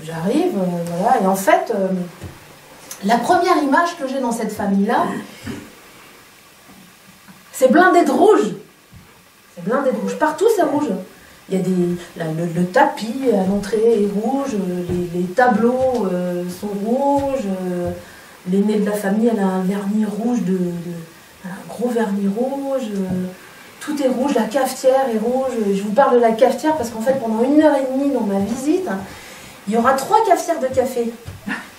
A: J'arrive, voilà. Et en fait, la première image que j'ai dans cette famille-là, c'est blindé de rouge. C'est blindé de rouge. Partout, c'est rouge. Il y a le tapis à l'entrée est rouge, les tableaux sont rouges, l'aînée de la famille, elle a un vernis rouge, un gros vernis rouge, tout est rouge, la cafetière est rouge. Je vous parle de la cafetière parce qu'en fait, pendant 1h30 dans ma visite, il y aura 3 cafetières de café.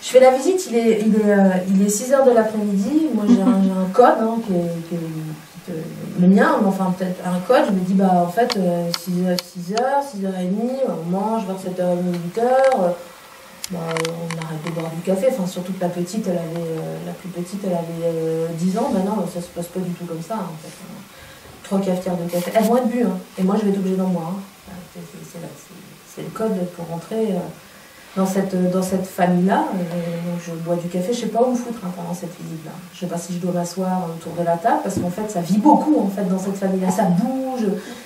A: Je fais la visite, il est 6h de l'après-midi, moi j'ai un code qui est le mien, mais enfin peut-être un code, je me dis bah en fait 6h, 6h30, on mange vers 7h30, 8h, bah, on arrête de boire du café, enfin surtout que la plus petite elle avait 10 ans, bah non ça se passe pas du tout comme ça en fait. 3 cafetières de café, elles vont être bues, et moi je vais être obligée d'en boire. C'est le code pour rentrer dans cette famille-là. Je bois du café, je sais pas où me foutre pendant cette visite-là. Je sais pas si je dois m'asseoir autour de la table, parce qu'en fait, ça vit beaucoup en fait dans cette famille-là. Ça bouge,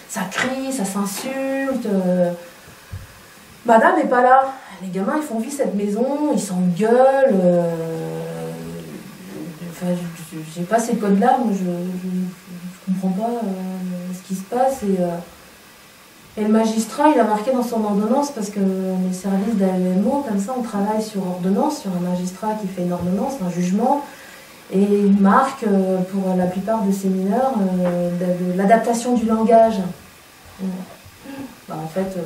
A: ça crie, ça s'insulte. Madame n'est pas là. Les gamins, ils font vivre cette maison, ils s'engueulent. Enfin, j'ai pas ces codes-là, moi je comprends pas ce qui se passe. Et le magistrat, il a marqué dans son ordonnance, parce que les services d'AEMO, comme ça, on travaille sur ordonnance, sur un magistrat qui fait une ordonnance, un jugement, et il marque pour la plupart de ces mineurs de l'adaptation du langage. Bah, en fait,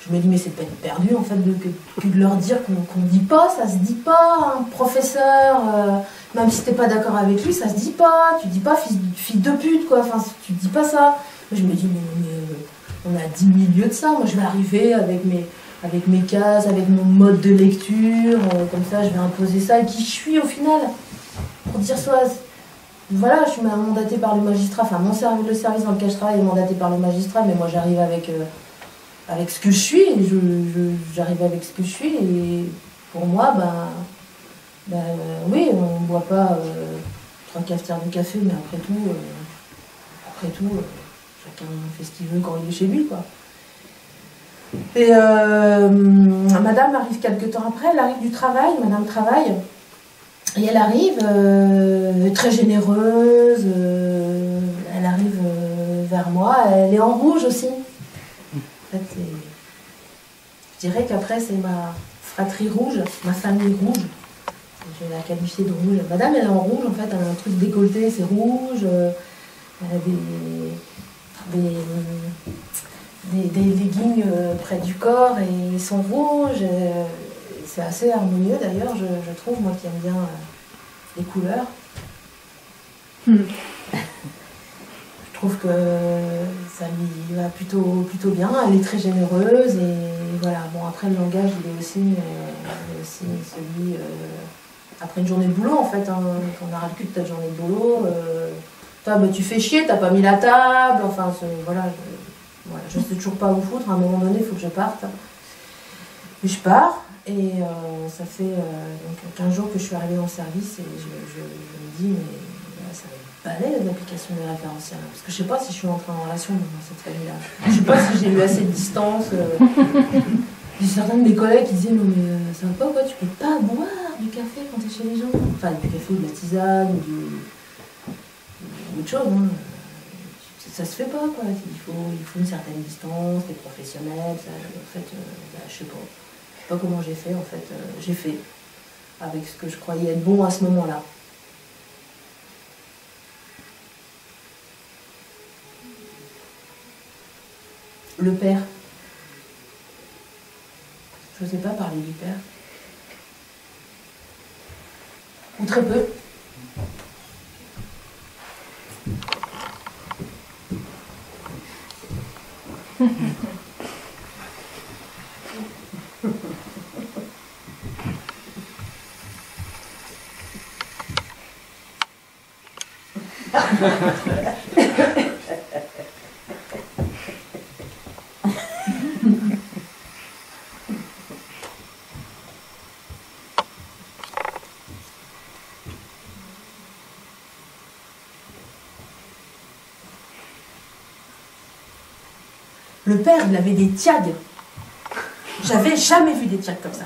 A: je me dis, mais c'est peine perdue, en fait, que de leur dire qu'on ne dit pas, ça se dit pas, un professeur, même si t'es pas d'accord avec lui, ça se dit pas, tu dis pas fille de pute, quoi, enfin, tu dis pas ça. Moi, je me dis, mais on a 10 000 lieues de ça, moi je vais arriver avec mes cases, avec mon mode de lecture, comme ça, je vais imposer ça, et qui je suis au final, pour dire soit... Voilà, je suis mandatée par le magistrat, enfin, le service dans lequel je travaille est mandaté par le magistrat, mais moi j'arrive avec ce que je suis, et j'arrive avec ce que je suis, et pour moi, oui, on ne boit pas 3 cafetières de café, mais après tout, chacun fait ce qu'il veut quand il est chez lui, quoi. Et madame arrive quelques temps après, elle arrive du travail, madame travaille, et elle arrive très généreuse, elle arrive vers moi, elle est en rouge aussi. En fait, je dirais qu'après, c'est ma fratrie rouge, ma famille rouge. Je vais la qualifier de rouge. Madame, elle est en rouge, en fait, elle a un truc décolleté, c'est rouge. Elle a des leggings près du corps et ils sont rouges. C'est assez harmonieux, d'ailleurs, je trouve, moi qui aime bien les couleurs. Je trouve que ça lui va plutôt bien, elle est très généreuse et voilà. Bon, après le langage il est aussi celui après une journée de boulot en fait, quand on a ras le cul de ta journée de boulot, toi tu fais chier, t'as pas mis la table, enfin voilà, je sais toujours pas où foutre, à un moment donné il faut que je parte. Et je pars et ça fait donc 15 jours que je suis arrivée dans le service et je me dis mais ça va être balai l'application des référentiels. Parce que je sais pas si je suis entrée en relation dans cette famille-là. Je sais pas si j'ai eu assez de distance. J'ai certains de mes collègues qui disaient non mais ça va pas ou quoi, tu peux pas boire du café quand t'es chez les gens. Enfin du café ou de la tisane ou autre chose. Hein. Ça se fait pas quoi. Il faut une certaine distance, t'es professionnel. Ça, en fait, je sais pas. Je sais pas comment j'ai fait en fait. J'ai fait avec ce que je croyais être bon à ce moment-là. Le père. Je n'osais pas parler du père. Ou très peu. Le père, il avait des tiags. J'avais jamais vu des tiags comme ça.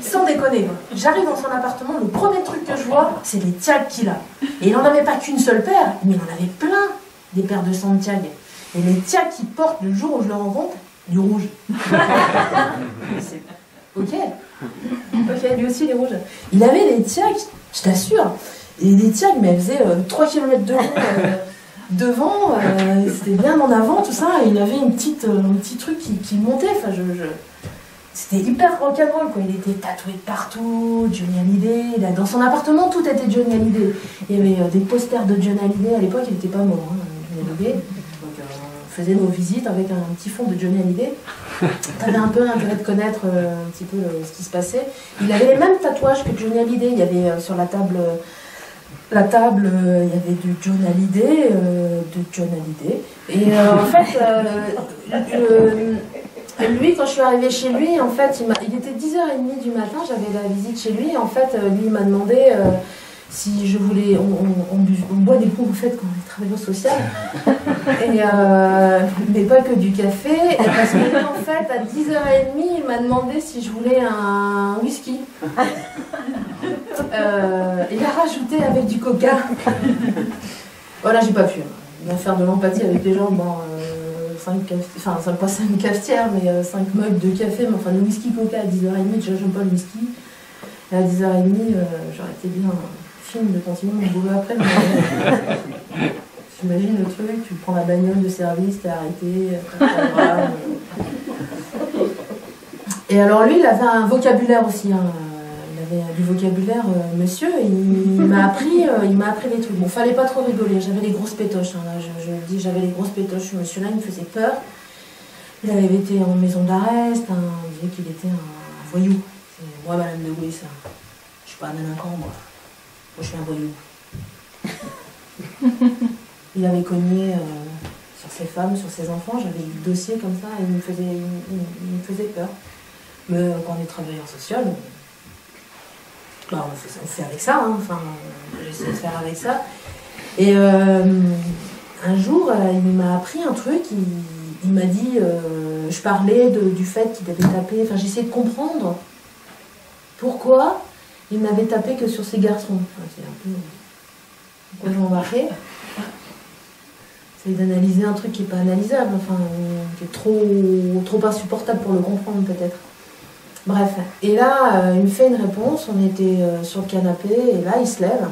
A: Sans déconner, moi. J'arrive dans son appartement, le premier truc que je vois, c'est les tiags qu'il a. Et il n'en avait pas qu'une seule paire, mais il en avait plein, des paires de 100 tiags. Et les tiags qu'il porte le jour où je le rencontre, du rouge. Ok. Ok, lui aussi, les rouges. Il avait des tiags, je t'assure. Et des tiags, mais elles faisaient 3 km de long. Devant, c'était bien en avant, tout ça, et il avait un petit truc qui montait, enfin, c'était hyper rock'n'roll, quoi. Il était tatoué de partout, Johnny Hallyday, dans son appartement, tout était Johnny Hallyday. Il y avait des posters de Johnny Hallyday, à l'époque, il n'était pas mort, hein, Johnny Hallyday. Donc, on faisait nos visites avec un petit fond de Johnny Hallyday. T'avais un peu intérêt de connaître un petit peu ce qui se passait. Il avait les mêmes tatouages que Johnny Hallyday, il y avait sur la table... il y avait du John Hallyday, Et en fait, lui, quand je suis arrivée chez lui, en fait, il était 10h30 du matin, j'avais la visite chez lui. En fait, lui, il m'a demandé si je voulais... On boit des coups, en fait, quand on est travailleur social. Mais pas que du café. Parce que lui, en fait, à 10h30, il m'a demandé si je voulais un whisky. Il a rajouté avec du coca. Voilà, j'ai pas pu. Il va faire de l'empathie avec les gens. Bon, 5 pas 5 cafetières, mais 5 mugs de café. Mais enfin, le whisky coca à 10h30, déjà, j'aime pas le whisky. Et à 10h30, j'aurais été bien fine de continuer mon boulot après. Mais, j'imagine le truc, tu prends la bagnole de service, t'es arrêté. Et alors, lui, il avait un vocabulaire aussi. Hein. Il avait du vocabulaire, monsieur, et il m'a appris des trucs. Bon, fallait pas trop rigoler, j'avais les grosses pétoches, hein, là, je le dis, j'avais les grosses pétoches, ce monsieur-là, il me faisait peur. Il avait été en maison d'arrest, on disait qu'il était un voyou. Moi, madame de Gouy, ça, je suis pas un délinquant, moi je suis un voyou. Il avait cogné sur ses femmes, sur ses enfants, j'avais des dossiers comme ça, et il me faisait peur. Mais quand on est travailleur social, bah, on fait avec ça, hein. Enfin, j'essaie de faire avec ça. Et un jour, il m'a appris un truc, il m'a dit, je parlais du fait qu'il avait tapé, enfin j'essayais de comprendre pourquoi il n'avait tapé que sur ses garçons. Enfin, c'est un peu... Pourquoi je m'embarquais ? C'est d'analyser un truc qui n'est pas analysable, enfin, qui est trop insupportable pour le comprendre peut-être. Bref, et là, il me fait une réponse, on était sur le canapé, et là, il se lève.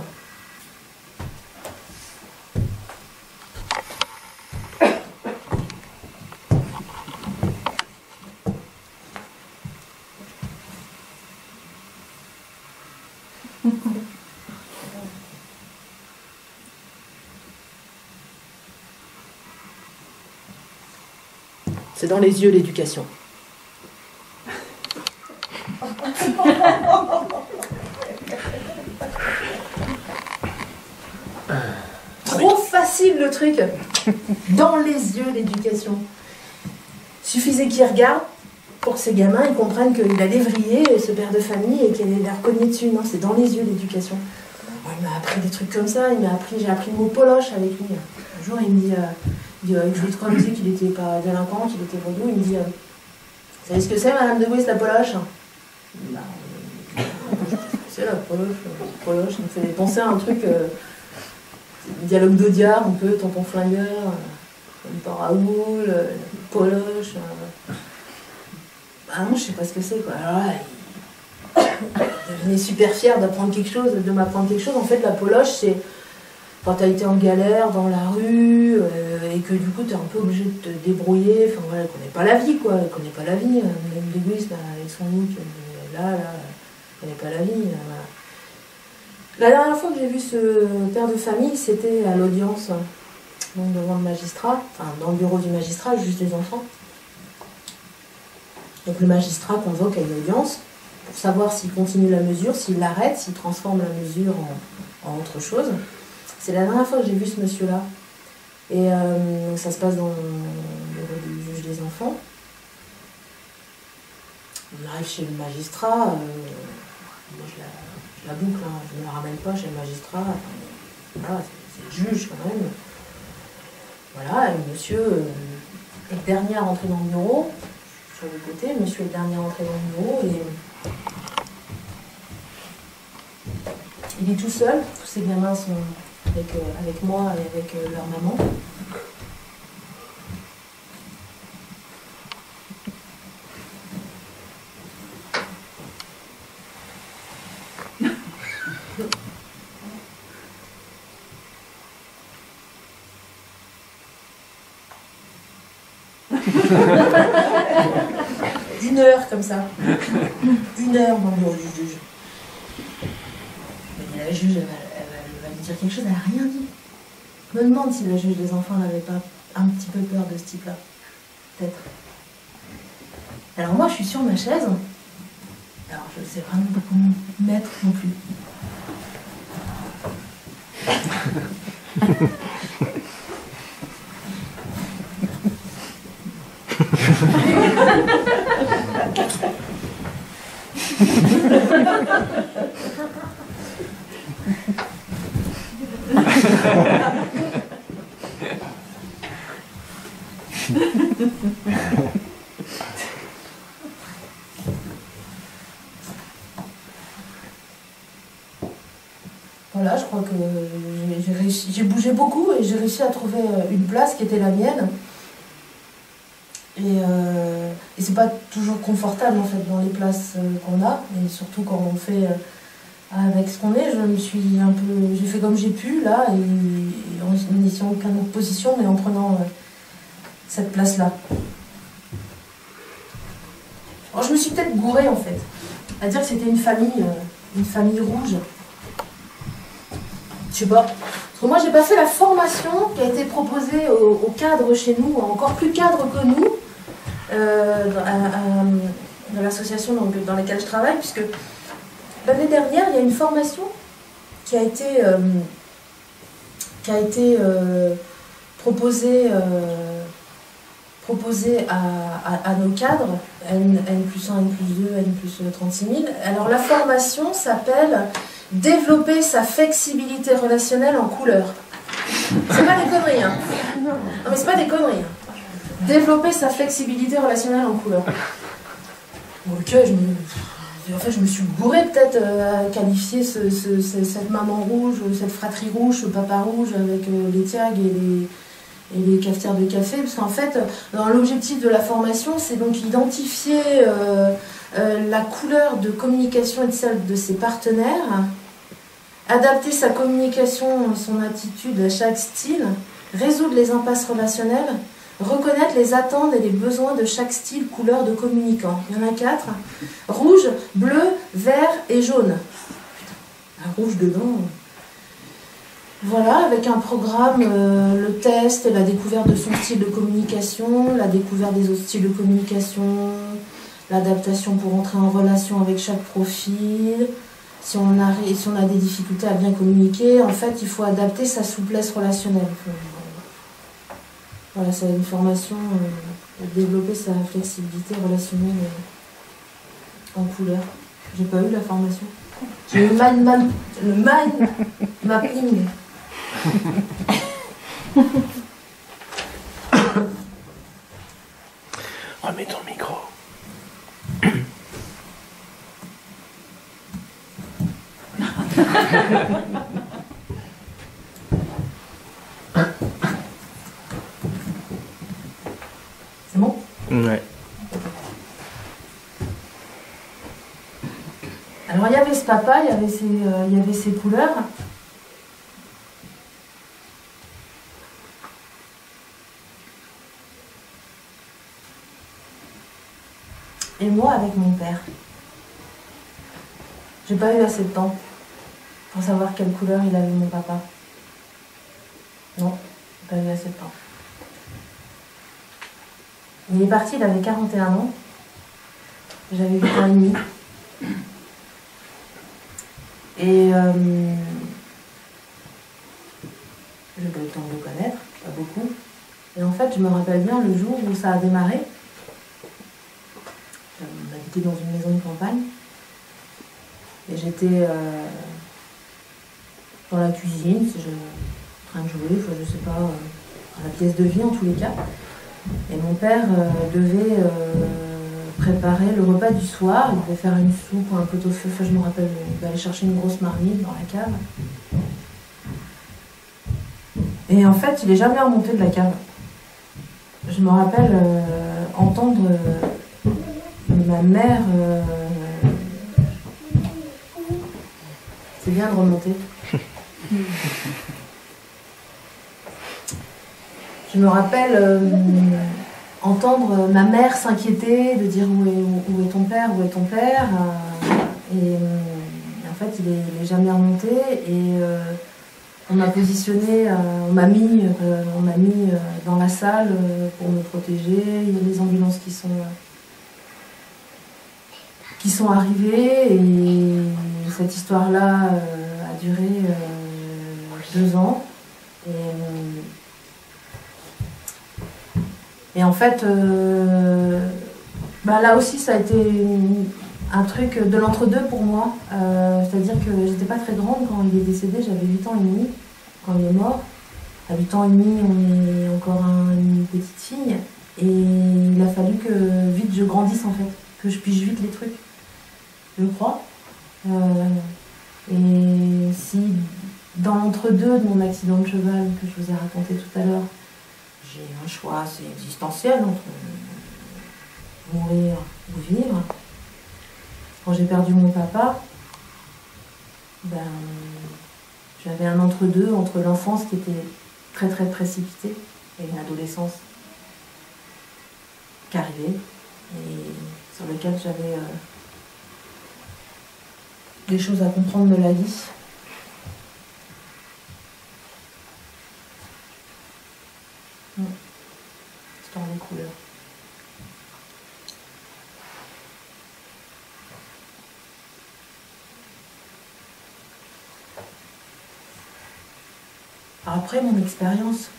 A: C'est dans les yeux l'éducation. Trop facile le truc. Dans les yeux l'éducation. Suffisait qu'il regarde pour que ces gamins ils comprennent qu'il allait vriller ce père de famille et qu'il allait leur cogner dessus. Non, c'est dans les yeux l'éducation. Il m'a appris des trucs comme ça. J'ai appris le mot poloche avec lui. Un jour il me dit, je lui disais qu'il n'était pas délinquant, qu'il était voyou. Il me dit, vous savez ce que c'est, madame de Gouy, la poloche? Bah, c'est la poloche, ça me fait penser à un truc, dialogue d'Audiard, un peu, tonton flingueur, tonton Raoul, poloche. Ah non, je sais pas ce que c'est, quoi. Alors là, il devenait super fier d'apprendre quelque chose, de m'apprendre quelque chose. En fait, la poloche, c'est quand t'as été en galère dans la rue, et que du coup tu es un peu obligé de te débrouiller, enfin voilà, elle connaît pas la vie quoi, elle connaît pas la vie, même l'égoïsme avec son look, elle connaît pas la vie. Voilà. La dernière fois que j'ai vu ce père de famille, c'était à l'audience, donc devant le magistrat, enfin dans le bureau du magistrat, juste des enfants. Donc le magistrat convoque à une audience pour savoir s'il continue la mesure, s'il l'arrête, s'il transforme la mesure en autre chose. C'est la dernière fois que j'ai vu ce monsieur-là. Et ça se passe dans le bureau du juge des enfants. On arrive chez le magistrat, moi je la boucle, hein, je ne la ramène pas chez le magistrat. Voilà, c'est le juge quand même. Voilà, et monsieur est le dernier à rentrer dans le bureau. Sur le côté, monsieur est le dernier à rentrer dans le bureau et il est tout seul, tous ses gamins sont avec moi et avec leur maman. Une heure comme ça. Une heure dans le bureau du juge. Et la juge, elle va lui dire quelque chose, elle n'a rien dit. Je me demande si la juge des enfants n'avait pas un petit peu peur de ce type-là. Peut-être. Alors moi, je suis sur ma chaise. Alors je ne sais vraiment pas comment me mettre non plus. Voilà, je crois que j'ai bougé beaucoup et j'ai réussi à trouver une place qui était la mienne. Et c'est pas toujours confortable en fait dans les places qu'on a, et surtout quand on fait avec ce qu'on est. J'ai fait comme j'ai pu là, et en n'étant aucune opposition, mais en prenant cette place-là. Alors je me suis peut-être gourée en fait, à dire que c'était une famille rouge. Je sais pas. Parce que moi j'ai passé la formation qui a été proposée aux cadres chez nous, encore plus cadres que nous, dans l'association dans laquelle je travaille, puisque l'année dernière il y a une formation qui a été proposée à nos cadres, N plus 1, N plus 2, N plus 36 000. Alors la formation s'appelle « Développer sa flexibilité relationnelle en couleur ». C'est pas des conneries, hein. Non mais c'est pas des conneries. Hein. Développer sa flexibilité relationnelle en couleur. Ok, je me suis gourée peut-être à qualifier cette maman rouge, cette fratrie rouge, ce papa rouge avec les tiags et les cafetières de café, parce qu'en fait, dans l'objectif de la formation, c'est donc identifier la couleur de communication et de celle de ses partenaires, adapter sa communication, son attitude à chaque style, résoudre les impasses relationnelles, reconnaître les attentes et les besoins de chaque style, couleur de communicant. Il y en a 4. Rouge, bleu, vert et jaune. Putain, un rouge dedans. Voilà, avec un programme, le test, la découverte de son style de communication, la découverte des autres styles de communication, l'adaptation pour entrer en relation avec chaque profil. Si on a des difficultés à bien communiquer, en fait, il faut adapter sa souplesse relationnelle. Voilà, c'est une formation pour développer sa flexibilité relationnelle en couleur. J'ai pas eu la formation. J'ai eu le mind mapping.
D: Remets ton micro.
A: C'est bon?
D: Ouais.
A: Alors il y avait ce papa, il y avait ses couleurs. et moi avec mon père. J'ai pas eu assez de temps pour savoir quelle couleur il avait mon papa. Non, j'ai pas eu assez de temps. Il est parti, il avait 41 ans. J'avais 8 ans et demi. Et j'ai pas eu le temps de le connaître, pas beaucoup. Et en fait, je me rappelle bien le jour où ça a démarré. On habitait dans une maison de campagne. Et j'étais dans la cuisine, en train de jouer, enfin, je sais pas, dans la pièce de vie en tous les cas. Et mon père devait préparer le repas du soir. Il devait faire une soupe ou un pot-au-feu. Enfin, je me rappelle, il devait aller chercher une grosse marmite dans la cave. Et en fait, il n'est jamais remonté de la cave. Je me rappelle entendre ma mère... c'est bien de remonter. Je me rappelle entendre ma mère s'inquiéter, de dire où est ton père, où est ton père. Et en fait, il est jamais remonté. Et on m'a positionné, on m'a mis dans la salle pour me protéger. Il y a des ambulances qui sont arrivées. Et cette histoire-là a duré 2 ans. Et en fait, là aussi, ça a été un truc de l'entre-deux pour moi. C'est-à-dire que j'étais pas très grande quand il est décédé, j'avais 8 ans et demi quand il est mort. À 8 ans et demi, on est encore une petite fille. Et il a fallu que vite je grandisse en fait, que je pige vite les trucs, je crois. Et si dans l'entre-deux de mon accident de cheval que je vous ai raconté tout à l'heure, j'ai un choix assez existentiel entre mourir ou vivre. Quand j'ai perdu mon papa, j'avais un entre-deux, entre l'enfance qui était très très précipitée et une adolescence qui arrivait et sur lequel j'avais des choses à comprendre de la vie. Histoire des couleurs. Après mon expérience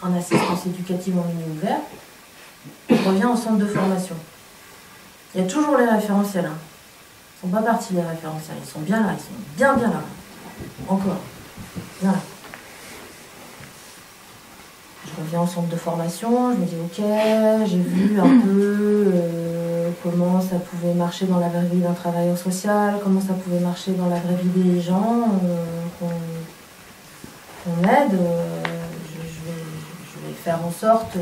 A: en assistance éducative en milieu ouvert, je reviens au centre de formation. Il y a toujours les référentiels. Ils ne sont pas partis les référentiels, ils sont bien là, ils sont bien là. Encore. Bien là. Je reviens au centre de formation, je me dis ok, j'ai vu un peu comment ça pouvait marcher dans la vraie vie d'un travailleur social, comment ça pouvait marcher dans la vraie vie des gens qu'on aide. Je vais faire en sorte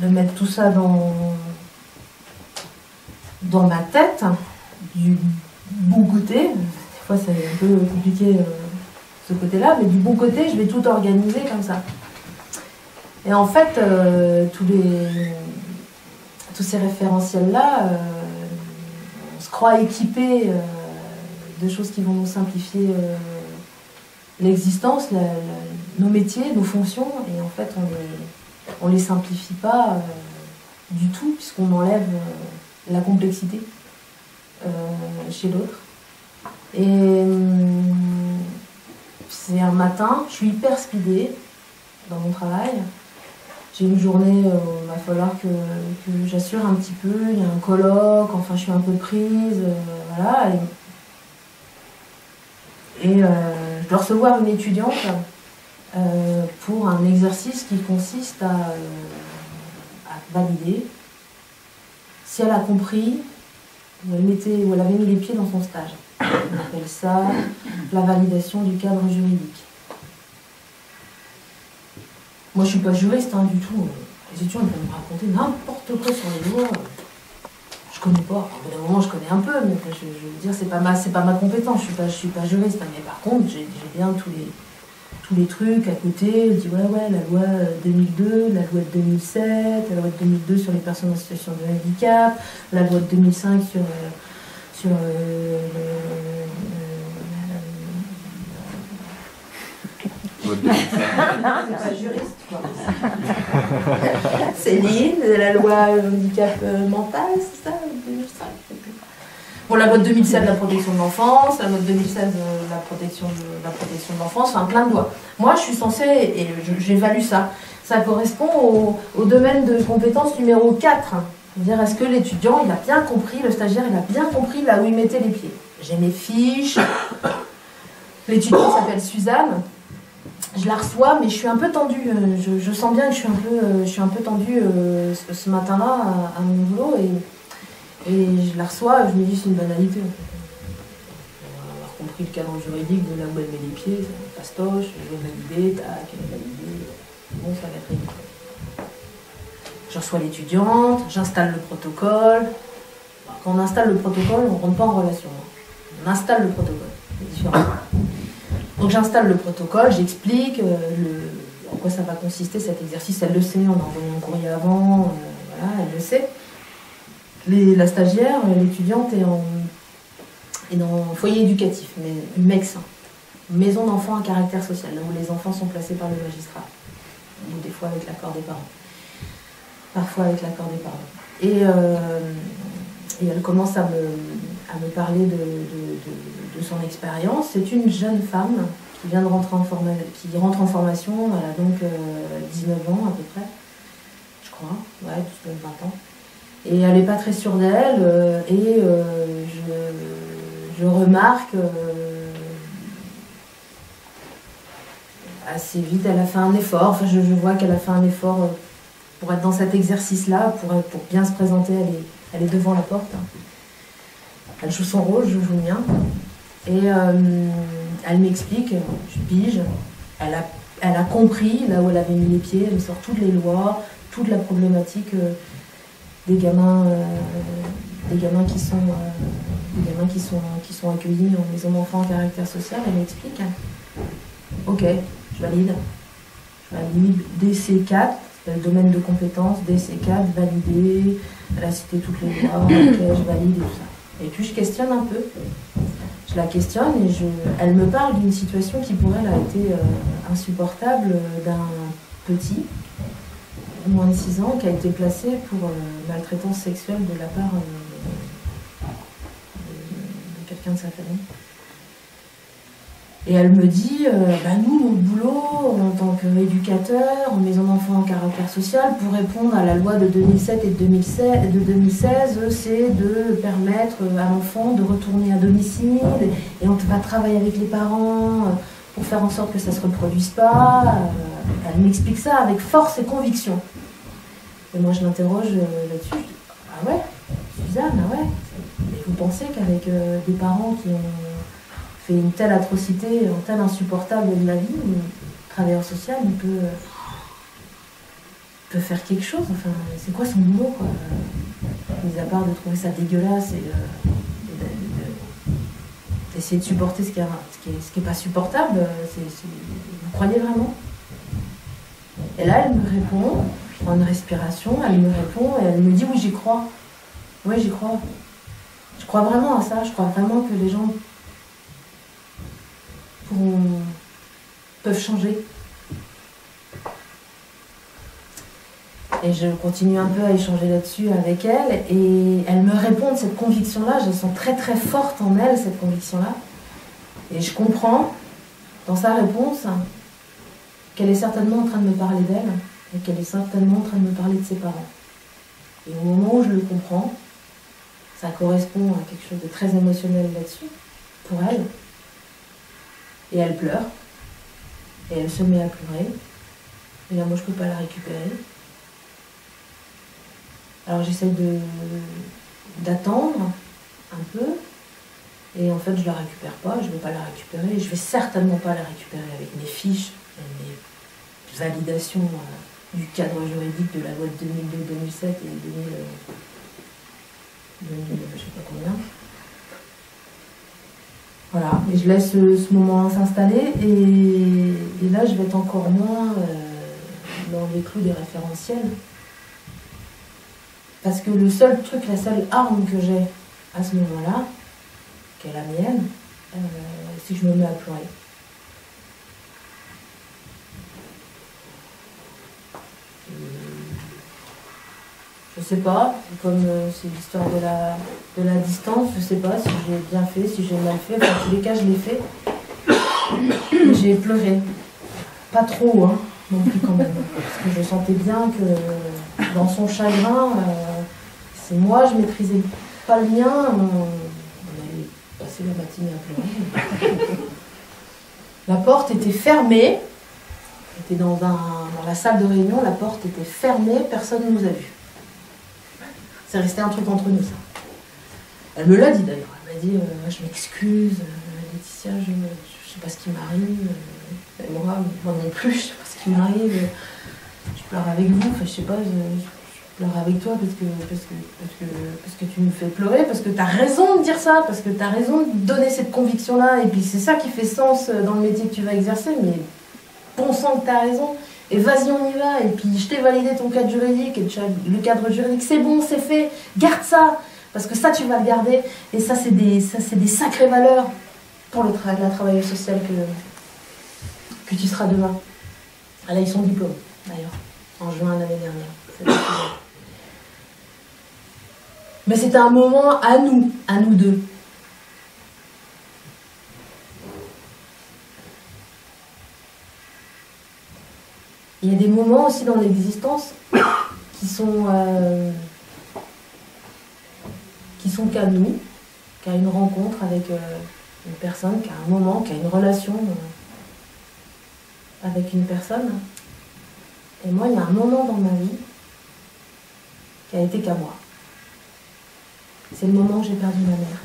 A: de mettre tout ça dans ma tête, du bon côté. Des fois c'est un peu compliqué ce côté-là, mais du bon côté, je vais tout organiser comme ça. Et en fait, tous ces référentiels-là, on se croit équipé de choses qui vont nous simplifier l'existence, nos métiers, nos fonctions, et en fait, on les simplifie pas du tout, puisqu'on enlève la complexité chez l'autre. Et c'est un matin, je suis hyper speedée dans mon travail. J'ai une journée où il va falloir que j'assure un petit peu, il y a un colloque, enfin je suis un peu prise, voilà. Et je dois recevoir une étudiante pour un exercice qui consiste à valider si elle a compris où elle avait mis les pieds dans son stage. On appelle ça la validation du cadre juridique. Moi, je ne suis pas juriste du tout. Les étudiants peuvent me raconter n'importe quoi sur les lois. Je ne connais pas. Au bout d'un moment, je connais un peu, mais je veux dire, c'est pas ma compétence. Je suis pas juriste. Mais par contre, j'ai bien tous les trucs à côté. Elle dit ouais, la loi 2002, la loi de 2007, la loi de 2002 sur les personnes en situation de handicap, la loi de 2005 sur
C: C'est pas juriste, quoi.
A: Céline, la loi handicap mental, c'est ça, 2005. Bon, la loi de 2007, la protection de l'enfance, la loi de 2016, la protection de l'enfance, enfin plein de lois. Moi, je suis censée, et j'évalue ça, ça correspond au domaine de compétence numéro 4. C'est-à-dire, est-ce que l'étudiant, il a bien compris, le stagiaire, il a bien compris là où il mettait les pieds. J'ai mes fiches. L'étudiante s'appelle Suzanne. Je la reçois, mais je suis un peu tendue. Je sens bien que je suis un peu tendue ce matin-là à mon boulot. Et je la reçois, je me dis c'est une banalité. On va avoir compris le cadre juridique de là où elle met les pieds, c'est fastoche, je vais valider, tac, elle est validée. Bon, ça va être réglé. Je reçois l'étudiante, j'installe le protocole. Quand on installe le protocole, on ne rentre pas en relation. On installe le protocole, c'est différent. Donc j'installe le protocole, j'explique en quoi ça va consister cet exercice. Elle le sait, on a envoyé un courrier avant, voilà, elle le sait. La stagiaire, l'étudiante est dans un foyer éducatif, mais MEX, maison d'enfants à caractère social, là où les enfants sont placés par le magistrat, ou des fois avec l'accord des parents. Parfois avec l'accord des parents. Et elle commence à me parler de son expérience. C'est une jeune femme qui vient de rentrer qui rentre en formation, elle a donc 19 ans à peu près, je crois, ouais, 19-20 ans. Et elle n'est pas très sûre d'elle, je remarque assez vite, elle a fait un effort, enfin je vois qu'elle a fait un effort pour être dans cet exercice-là, pour bien se présenter, elle est devant la porte. Elle joue son rôle, je joue le mien. Et elle m'explique, je pige, elle a compris là où elle avait mis les pieds, elle me sort toutes les lois, toute la problématique des gamins qui sont accueillis en maison d'enfants à caractère social. Elle m'explique. Ok, je valide. DC4, c'est le domaine de compétences, DC4, validé. Elle a cité toutes les lois, ok, je valide et tout ça. Et puis je questionne un peu. Je la questionne et elle me parle d'une situation qui pour elle a été insupportable d'un petit, moins de 6 ans, qui a été placé pour maltraitance sexuelle de la part de quelqu'un de sa famille. Et elle me dit, nous, notre boulot, en tant qu'éducateur, en maison d'enfants en caractère social, pour répondre à la loi de 2007 et de 2016, c'est de permettre à l'enfant de retourner à domicile, et on va travailler avec les parents pour faire en sorte que ça ne se reproduise pas. Elle m'explique ça avec force et conviction. Et moi, je l'interroge là-dessus. Je dis, ah ouais, Suzanne, ah ouais. Mais vous pensez qu'avec des parents qui ont fait une telle atrocité, une telle insupportable de la vie, un travailleur social, il peut faire quelque chose. Enfin, c'est quoi son boulot, quoi, mis à part de trouver ça dégueulasse et d'essayer de supporter ce qui est pas supportable. Vous croyez vraiment? Et là, elle me répond, je prends une respiration, elle me répond et elle me dit oui, j'y crois. Oui, j'y crois. Je crois vraiment à ça. Je crois vraiment que les gens peuvent changer. Et je continue un peu à échanger là-dessus avec elle, et elle me répond de cette conviction-là. Je sens très très forte en elle, cette conviction-là. Et je comprends, dans sa réponse, qu'elle est certainement en train de me parler d'elle, et qu'elle est certainement en train de me parler de ses parents. Et au moment où je le comprends, ça correspond à quelque chose de très émotionnel là-dessus, pour elle. Et elle pleure, et elle se met à pleurer. Et là, moi, je ne peux pas la récupérer. Alors, j'essaie d'attendre un peu, et en fait, je ne la récupère pas, je ne vais pas la récupérer, et je ne vais certainement pas la récupérer avec mes fiches et mes validations du cadre juridique de la loi de 2002, 2007 et 2000, je ne sais pas combien. Voilà. Et je laisse ce moment s'installer et là je vais être encore moins dans les clous des référentiels. Parce que le seul truc, la seule arme que j'ai à ce moment-là, qui est la mienne, c'est que je me mets à pleurer. Je sais pas, comme c'est l'histoire de la distance, je sais pas si j'ai bien fait, si j'ai mal fait, enfin, en tous les cas je l'ai fait. J'ai pleuré. Pas trop, hein, non plus quand même. Parce que je sentais bien que dans son chagrin, c'est moi, je maîtrisais pas le mien, on allait passer la matinée à pleurer. La porte était fermée, on était dans la salle de réunion, la porte était fermée, personne ne nous a vus. C'est resté un truc entre nous, ça. Elle me l'a dit d'ailleurs. Elle m'a dit je m'excuse, Laetitia, je sais pas ce qui m'arrive. Et moi non plus, je sais pas ce qui m'arrive. Je pleure avec vous, enfin je sais pas, je pleure avec toi parce que tu me fais pleurer, parce que tu as raison de dire ça, parce que tu as raison de donner cette conviction-là, et puis c'est ça qui fait sens dans le métier que tu vas exercer, mais bon sang que tu as raison. Et vas-y, on y va. Et puis, je t'ai validé ton cadre juridique. Et le cadre juridique, c'est bon, c'est fait. Garde ça. Parce que ça, tu vas le garder. Et ça, c'est des sacrées valeurs pour la travailleuse sociale que tu seras demain. Elle a eu son diplôme, d'ailleurs, en juin l'année dernière. Mais c'était un moment à nous deux. Il y a des moments aussi dans l'existence qui sont qu'à nous, qu'à une rencontre avec une personne, qu'à un moment, qu'à une relation avec une personne. Et moi, il y a un moment dans ma vie qui a été qu'à moi. C'est le moment où j'ai perdu ma mère.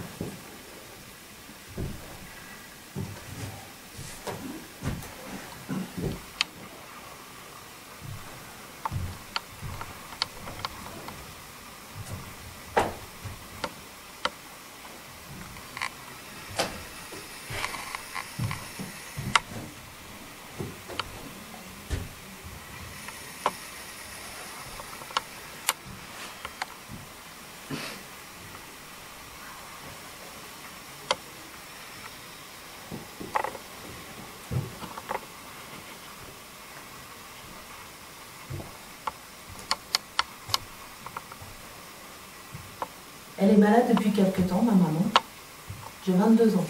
A: Elle est malade depuis quelque temps, ma maman. J'ai 22 ans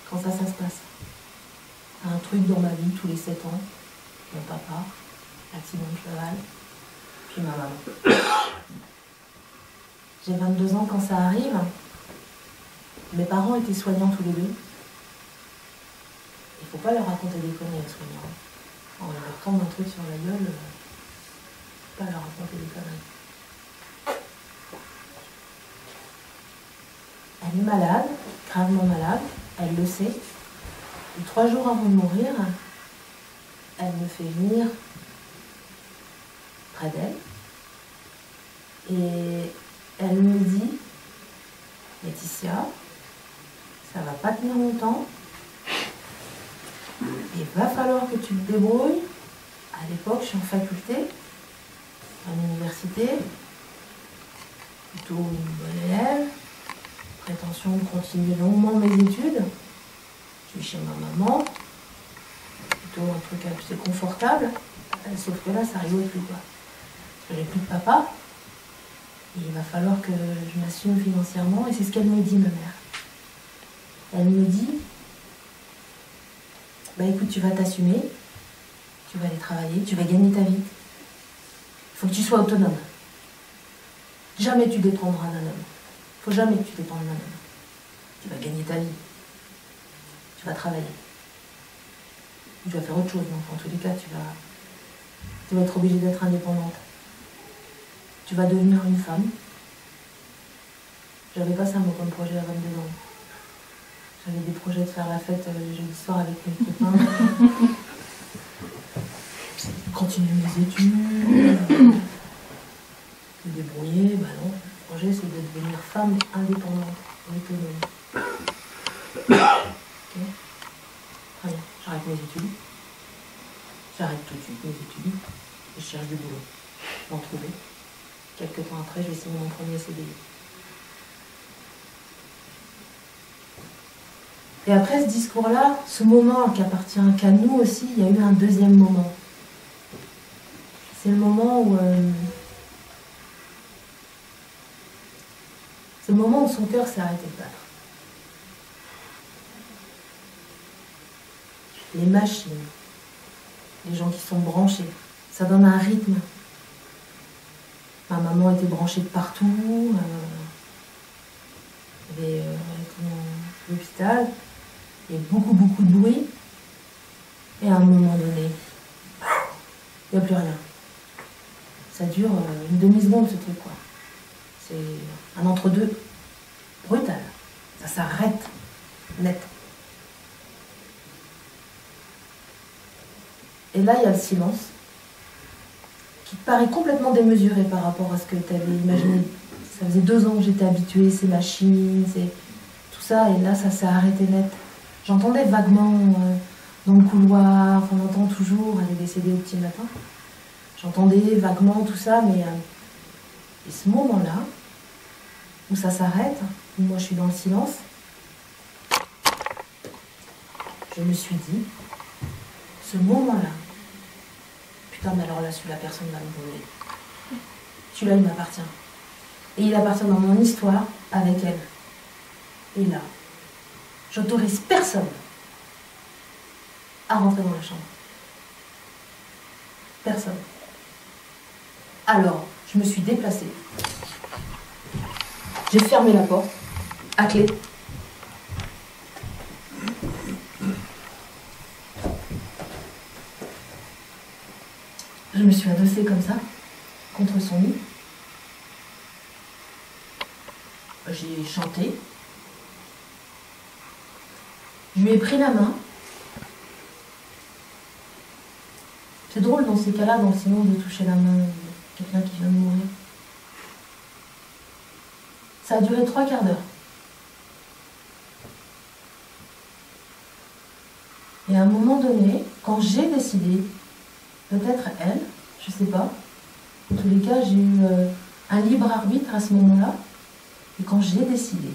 A: quand ça se passe. Un truc dans ma vie tous les 7 ans. Mon papa, accident de cheval, puis ma maman. J'ai 22 ans quand ça arrive. Mes parents étaient soignants tous les deux. Il ne faut pas leur raconter des conneries, les soignants. On leur tombe un truc sur la gueule, il ne faut pas leur raconter des conneries. Elle est malade, gravement malade, elle le sait. Et 3 jours avant de mourir, elle me fait venir près d'elle. Et elle me dit, Laetitia, ça va pas tenir longtemps. Il va falloir que tu te débrouilles. À l'époque, je suis en faculté, à l'université, plutôt une bonne élève. Prétention de continuer longuement mes études. Je suis chez ma maman, plutôt un truc assez confortable, sauf que là ça rigole plus quoi. Parce que j'ai plus de papa, et il va falloir que je m'assume financièrement, et c'est ce qu'elle me dit, ma mère. Elle me dit, bah écoute, tu vas t'assumer, tu vas aller travailler, tu vas gagner ta vie. Il faut que tu sois autonome. Jamais tu dépendras d'un homme. Il ne faut jamais que tu dépendes d'un homme. Tu vas gagner ta vie. Tu vas travailler. Tu vas faire autre chose, donc en tous les cas, tu vas être obligée d'être indépendante. Tu vas devenir une femme. J'avais pas ça, moi, comme projet à 22 ans. J'avais des projets de faire la fête le jeudi soir avec mes copains. Continuer mes études. Me débrouiller, bah non. Le projet, c'est de devenir femme indépendante, autonome. j'arrête mes études. J'arrête tout de suite mes études et je cherche du boulot. D'en trouver. Quelques temps après, je vais signer mon premier CDI. Et après ce discours-là, ce moment qui appartient qu'à nous aussi, il y a eu un deuxième moment. C'est le moment où... c'est le moment où son cœur s'est arrêté de battre. Les machines, les gens qui sont branchés, ça donne un rythme. Ma maman était branchée de partout, elle avait l'hôpital, il y a beaucoup de bruit, et à un moment donné, il n'y a plus rien. Ça dure une demi-seconde ce truc, quoi. C'est un entre-deux brutal. Ça s'arrête net. Et là, il y a le silence qui te paraît complètement démesuré par rapport à ce que tu avais imaginé. Ça faisait 2 ans que j'étais habituée, ces machines, tout ça, et là, ça s'est arrêté net. J'entendais vaguement dans le couloir, on entend toujours, elle est décédée au petit matin. J'entendais vaguement tout ça, mais et ce moment-là, où ça s'arrête, où moi je suis dans le silence, je me suis dit, ce moment-là, putain, mais alors là, celui-là, personne ne va me voler. Celui-là, il m'appartient. Et il appartient dans mon histoire avec elle. Et là, j'autorise personne à rentrer dans la chambre. Personne. Alors, je me suis déplacée. J'ai fermé la porte, à clé. Je me suis adossée comme ça, contre son lit. J'ai chanté. Je lui ai pris la main. C'est drôle dans ces cas-là, dans le silence, de toucher la main de quelqu'un qui vient de mourir. Ça a duré 3 quarts d'heure. Et à un moment donné, quand j'ai décidé, peut-être elle, je sais pas, en tous les cas, j'ai eu un libre arbitre à ce moment-là, et quand j'ai décidé,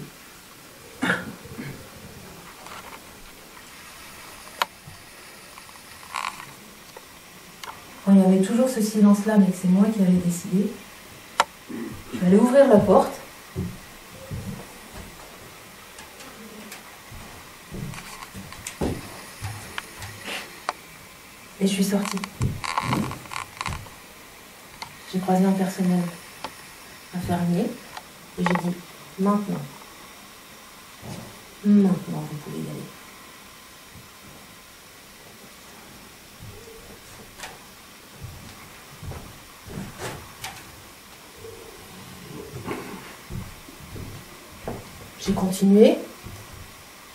A: quand il y avait toujours ce silence-là, mais que c'est moi qui avais décidé, je vais aller ouvrir la porte. Et je suis sortie. J'ai croisé un personnel infirmier et j'ai dit, maintenant, vous pouvez y aller. J'ai continué,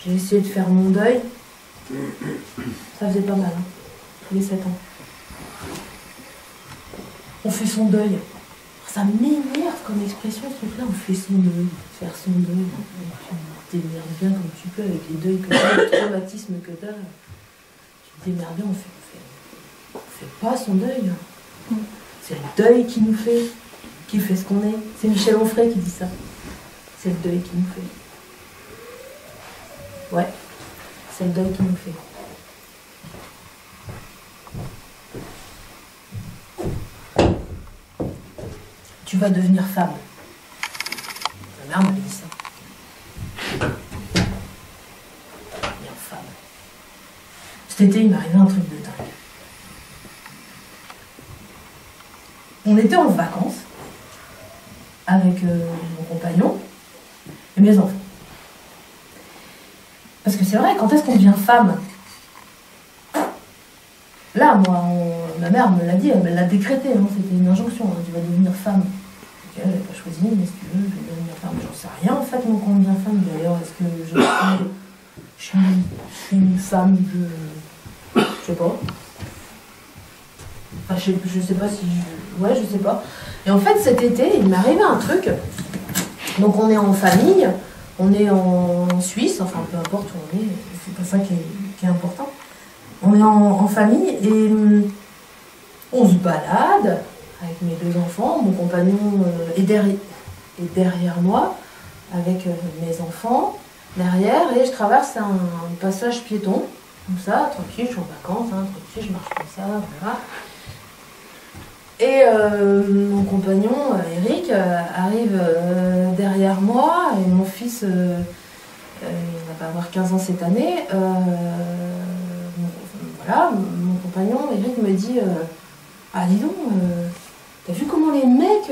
A: j'ai essayé de faire mon deuil. Ça faisait pas mal, hein, tous les 7 ans. On fait son deuil. Ça m'énerve comme expression, ce truc-là, on fait son deuil. Faire son deuil. Tu te démerdes bien comme tu peux avec les deuils que tu as, le traumatisme que tu as. Tu te démerdes bien, on fait pas son deuil. C'est le deuil qui nous fait, qui fait ce qu'on est. C'est Michel Onfray qui dit ça. C'est le deuil qui nous fait. Ouais, c'est le deuil qui nous fait. Tu vas devenir femme. Ma mère m'avait dit ça. Devenir femme. Cet été, il m'est arrivé un truc de dingue. On était en vacances avec mon compagnon et mes enfants. Parce que c'est vrai, quand est-ce qu'on devient femme? Là, moi, ma mère me l'a dit, elle me l'a décrété, hein, c'était une injonction, hein, tu vas devenir femme. Ok, elle n'a pas choisi, mais si tu veux, je vais devenir femme. J'en sais rien en fait, moi, quand on devient femme, d'ailleurs, est-ce que je suis une femme de... Je sais pas. Enfin, je sais pas si... Ouais, je sais pas. Et en fait, cet été, il m'est arrivé un truc. Donc on est en famille, on est en Suisse, enfin peu importe où on est, c'est pas ça qui est important. on est en famille et on se balade avec mes 2 enfants. Mon compagnon est derrière moi avec mes enfants derrière et je traverse un passage piéton, comme ça, tranquille, je suis en vacances, hein, tranquille, je marche comme ça, voilà. Et mon compagnon, Eric, arrive derrière moi, et mon fils, il va pas avoir 15 ans cette année, voilà, mon compagnon, Eric, me dit ah, dis donc, t'as vu comment les mecs,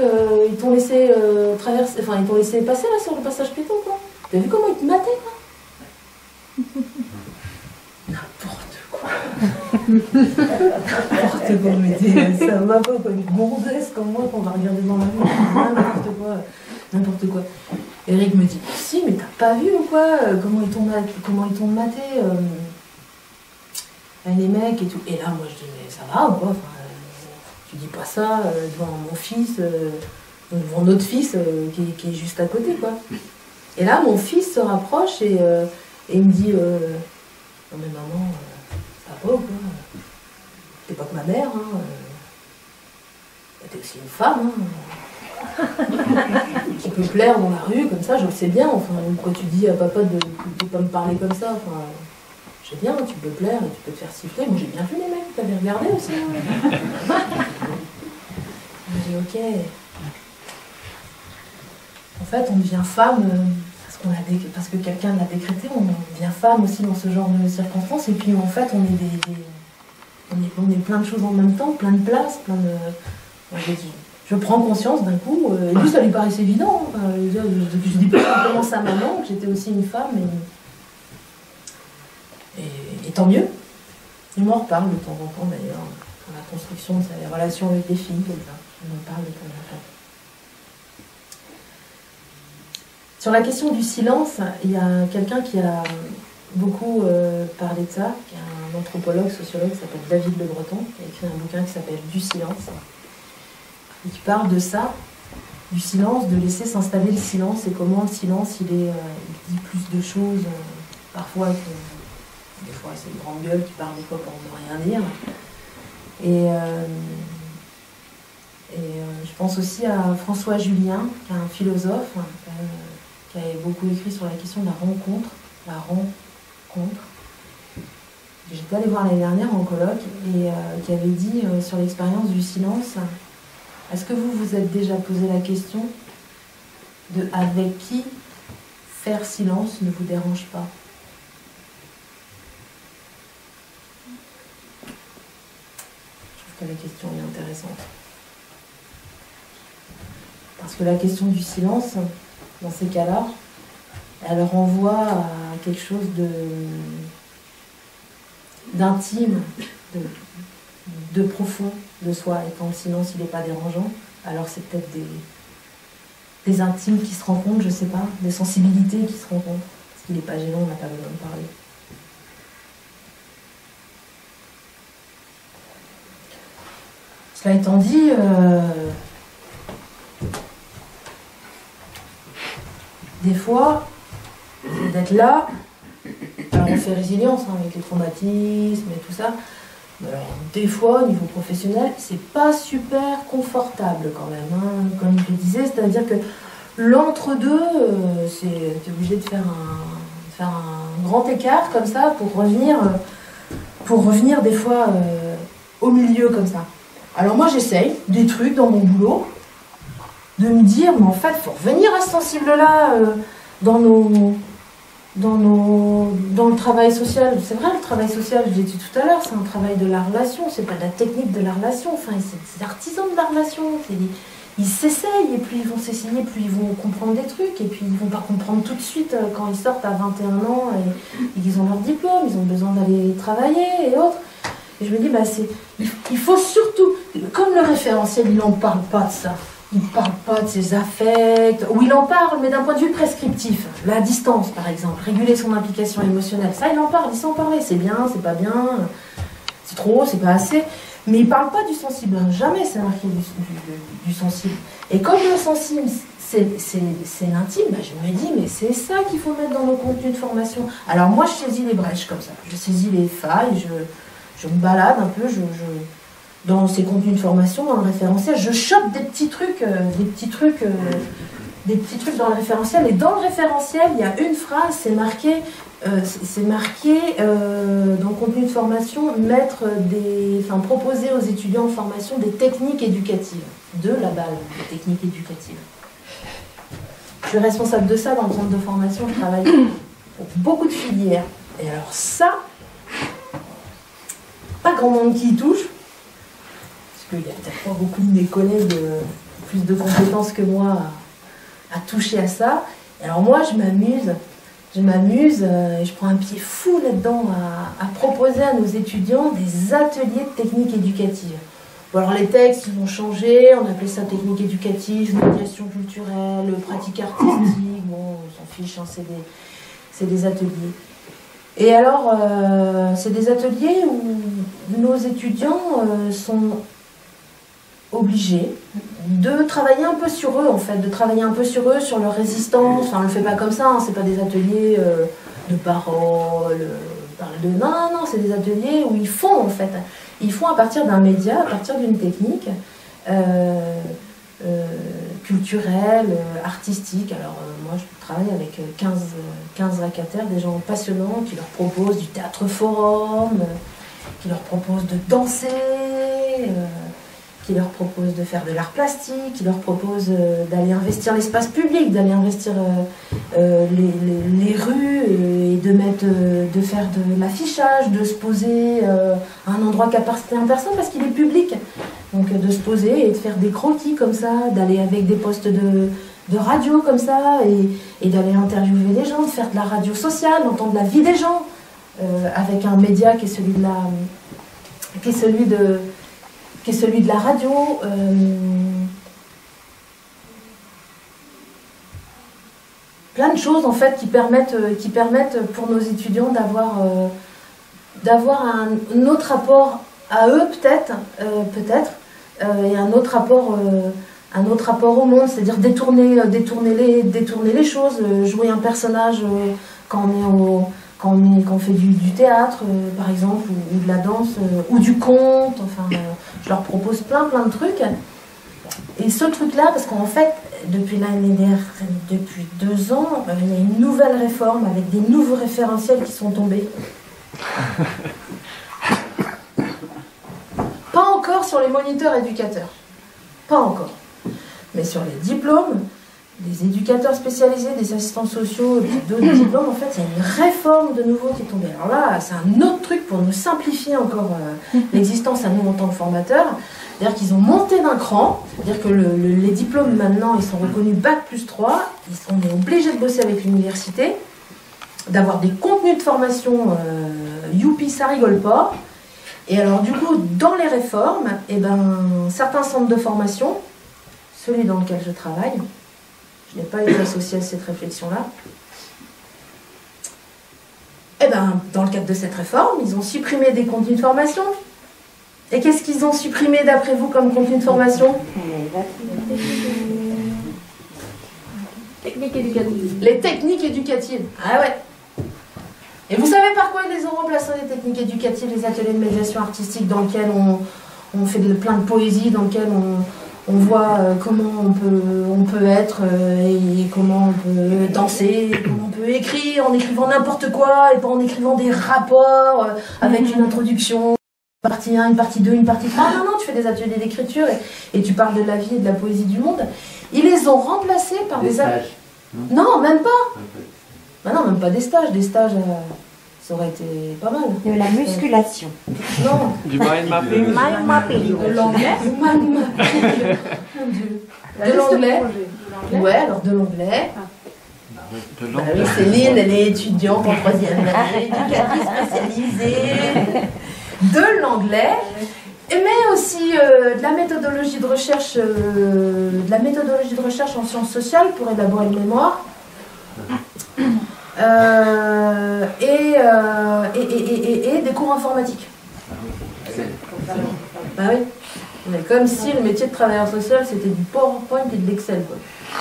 A: ils t'ont laissé traverser, enfin, ils t'ont laissé passer là sur le passage piéton, quoi. T'as vu comment ils te mataient, quoi. N'importe quoi. N'importe quoi, mais ça va pas, quoi. Une gonzesse comme moi qu'on va regarder dans la rue. N'importe quoi. Eric me dit, si, mais t'as pas vu ou quoi, comment ils t'ont maté, les mecs et tout. Et là, moi, je dis, mais ça va ou quoi, enfin, tu dis pas ça devant mon fils, devant notre fils qui est juste à côté, quoi. Et là, mon fils se rapproche et il me dit non mais maman, ça va pas ou quoi? T'es pas que ma mère, hein. T'es aussi une femme, hein. Qui peut plaire dans la rue, comme ça, je le sais bien. Enfin, quand tu dis à papa de ne pas me parler comme ça, enfin, je sais bien, tu peux plaire et tu peux te faire siffler. Moi, j'ai bien vu les mecs, t'avais regardé aussi. Hein. J'ai dit ok. En fait, on devient femme parce que quelqu'un l'a décrété, on devient femme aussi dans ce genre de circonstances. Et puis en fait, on est plein de choses en même temps, plein de places, plein de. Je prends conscience d'un coup, et lui ça lui paraissait évident. Je dis plus simplement ça maintenant, que j'étais aussi une femme, et tant mieux. Il m'en reparle de temps en temps d'ailleurs, pour la construction de sa relation avec les filles, comme ça. Il m'en parle de temps en temps. Sur la question du silence, il y a quelqu'un qui a beaucoup parlé de ça, qui est un anthropologue, sociologue, qui s'appelle David Le Breton, qui a écrit un bouquin qui s'appelle Du silence, et qui parle de ça, du silence, de laisser s'installer le silence, et comment le silence, il dit plus de choses, parfois, des fois c'est une grande gueule qui parle des fois pour ne rien dire. Et je pense aussi à François Julien, qui est un philosophe, qui avait beaucoup écrit sur la question de la rencontre. J'étais allée voir l'année dernière en colloque et qui avait dit sur l'expérience du silence, est-ce que vous vous êtes déjà posé la question de avec qui faire silence ne vous dérange pas? Je trouve que la question est intéressante. Parce que la question du silence, dans ces cas-là, elle renvoie à quelque chose d'intime, de profond de soi. Et quand le silence il n'est pas dérangeant, alors c'est peut-être des intimes qui se rencontrent, je sais pas, des sensibilités qui se rencontrent. Parce qu'il n'est pas gênant, on n'a pas besoin de parler. Cela étant dit, des fois, d'être là, alors on fait résilience avec les traumatismes et tout ça, mais alors des fois, au niveau professionnel, c'est pas super confortable quand même, hein, comme je le disais, c'est-à-dire que l'entre-deux, t'es obligé de faire un grand écart comme ça pour revenir des fois au milieu comme ça. Alors moi j'essaye des trucs dans mon boulot, de me dire, mais en fait, il faut revenir à ce sensible-là dans le travail social. C'est vrai, le travail social, je l'ai dit tout à l'heure, c'est un travail de la relation, c'est pas de la technique de la relation, enfin, c'est des artisans de la relation. Ils s'essayent, et plus ils vont s'essayer, plus ils vont comprendre des trucs, et puis ils vont pas comprendre tout de suite quand ils sortent à 21 ans et qu'ils ont leur diplôme, ils ont besoin d'aller travailler et autres. Et je me dis, il faut surtout, comme le référentiel, il n'en parle pas de ça. Il ne parle pas de ses affects, ou il en parle, mais d'un point de vue prescriptif. La distance, par exemple, réguler son implication émotionnelle. Ça, il en parle, il s'en parlait. C'est bien, c'est pas bien, c'est trop, c'est pas assez. Mais il ne parle pas du sensible. Jamais c'est marqué du sensible. Et comme le sensible, c'est l'intime, je me dis, mais c'est ça qu'il faut mettre dans nos contenus de formation. Alors moi, je saisis les brèches comme ça. Je saisis les failles, je me balade un peu, dans ces contenus de formation, dans le référentiel, je chope des petits trucs dans le référentiel. Et dans le référentiel, il y a une phrase, c'est marqué dans le contenu de formation, proposer aux étudiants en formation des techniques éducatives, de la balle, des techniques éducatives. Je suis responsable de ça dans le centre de formation, je travaille pour beaucoup de filières. Et alors ça, pas grand monde qui y touche, parce qu'il y a peut-être pas beaucoup de mes collègues plus de compétences que moi à toucher à ça. Et alors moi, je m'amuse, et je prends un pied fou là-dedans à proposer à nos étudiants des ateliers de techniques éducatives. Bon, alors les textes, ils ont changé, on appelait ça technique éducative, médiation culturelle, pratique artistique, bon, on s'en fiche, hein, c'est des ateliers. Et alors, c'est des ateliers où nos étudiants sont obligés de travailler un peu sur eux, en fait, sur leur résistance. Enfin, on ne le fait pas comme ça, hein, c'est pas des ateliers de parole, non, c'est des ateliers où ils font, en fait. Ils font à partir d'un média, à partir d'une technique culturelle, artistique. Alors, moi, je travaille avec 15 vacataires, des gens passionnants qui leur proposent du théâtre forum, qui leur proposent de danser, qui leur proposent de faire de l'art plastique, qui leur proposent d'aller investir l'espace public, d'aller investir les rues et de faire de l'affichage, de se poser à un endroit qui appartient à personne parce qu'il est public. Donc de se poser et de faire des croquis comme ça, d'aller avec des postes de radio comme ça et d'aller interviewer des gens, de faire de la radio sociale, d'entendre la vie des gens avec un média qui est celui de la radio. Plein de choses en fait qui permettent pour nos étudiants d'avoir un autre rapport à eux peut-être, et un autre rapport au monde, c'est-à-dire détourner les choses, jouer un personnage quand on fait du théâtre, par exemple, ou de la danse, ou du conte, enfin, je leur propose plein de trucs. Et ce truc-là, parce qu'en fait, depuis 2 ans, il y a une nouvelle réforme avec des nouveaux référentiels qui sont tombés. Pas encore sur les moniteurs éducateurs, pas encore. Mais sur les diplômes, des éducateurs spécialisés, des assistants sociaux, d'autres diplômes, en fait, il y a une réforme de nouveau qui est tombée. Alors là, c'est un autre truc pour nous simplifier encore l'existence à nous en tant que formateurs. C'est-à-dire qu'ils ont monté d'un cran, c'est-à-dire que les diplômes maintenant, ils sont reconnus Bac+3, on est obligé de bosser avec l'université, d'avoir des contenus de formation, youpi, ça rigole pas. Et alors du coup, dans les réformes, certains centres de formation, celui dans lequel je travaille, je n'ai pas été associée à cette réflexion-là, dans le cadre de cette réforme, ils ont supprimé des contenus de formation. Et qu'est-ce qu'ils ont supprimé d'après vous comme contenu de formation?
D: Techniques éducatives.
A: Les techniques éducatives. Ah ouais. Et vous savez par quoi ils les ont remplacés, les techniques éducatives, les ateliers de médiation artistique dans lesquels on fait plein de poésie, dans lesquels on voit comment on peut être et comment on peut danser, comment on peut écrire en écrivant n'importe quoi et pas en écrivant des rapports avec une introduction, une partie 1, une partie 2, une partie 3. Non, tu fais des ateliers d'écriture et tu parles de la vie et de la poésie du monde. Ils les ont remplacés par des stages. Non, même pas. Bah non, même pas des stages. Des stages, ça aurait été pas mal.
C: De la musculation.
A: Non.
B: Du mind mapping.
C: Mind mapping.
A: De l'anglais. De l'anglais. Ouais, alors de l'anglais.
B: De
A: Bah oui, Céline, elle est étudiante en 3e année, éducatrice spécialisée. De l'anglais. Mais aussi de la méthodologie de recherche en sciences sociales pour élaborer une mémoire. Et des cours informatiques. Bah oui. Mais comme si le métier de travailleur social c'était du PowerPoint et de l'Excel.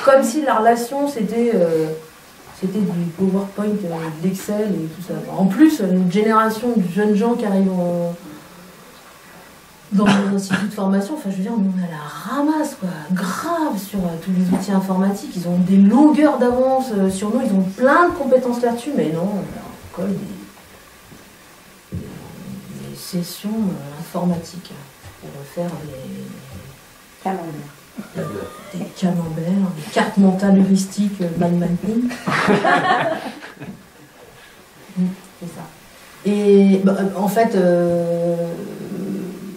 A: Comme si la relation c'était du PowerPoint, de l'Excel et tout ça. En plus, une génération de jeunes gens qui arrivent dans nos instituts de formation, enfin je veux dire, on est à la ramasse, quoi, grave sur tous les outils informatiques. Ils ont des longueurs d'avance sur nous, ils ont plein de compétences là-dessus, mais non, on leur colle des sessions informatiques pour faire des camemberts, des cartes mentales heuristiques, mind mapping. C'est ça. Et bah, en fait,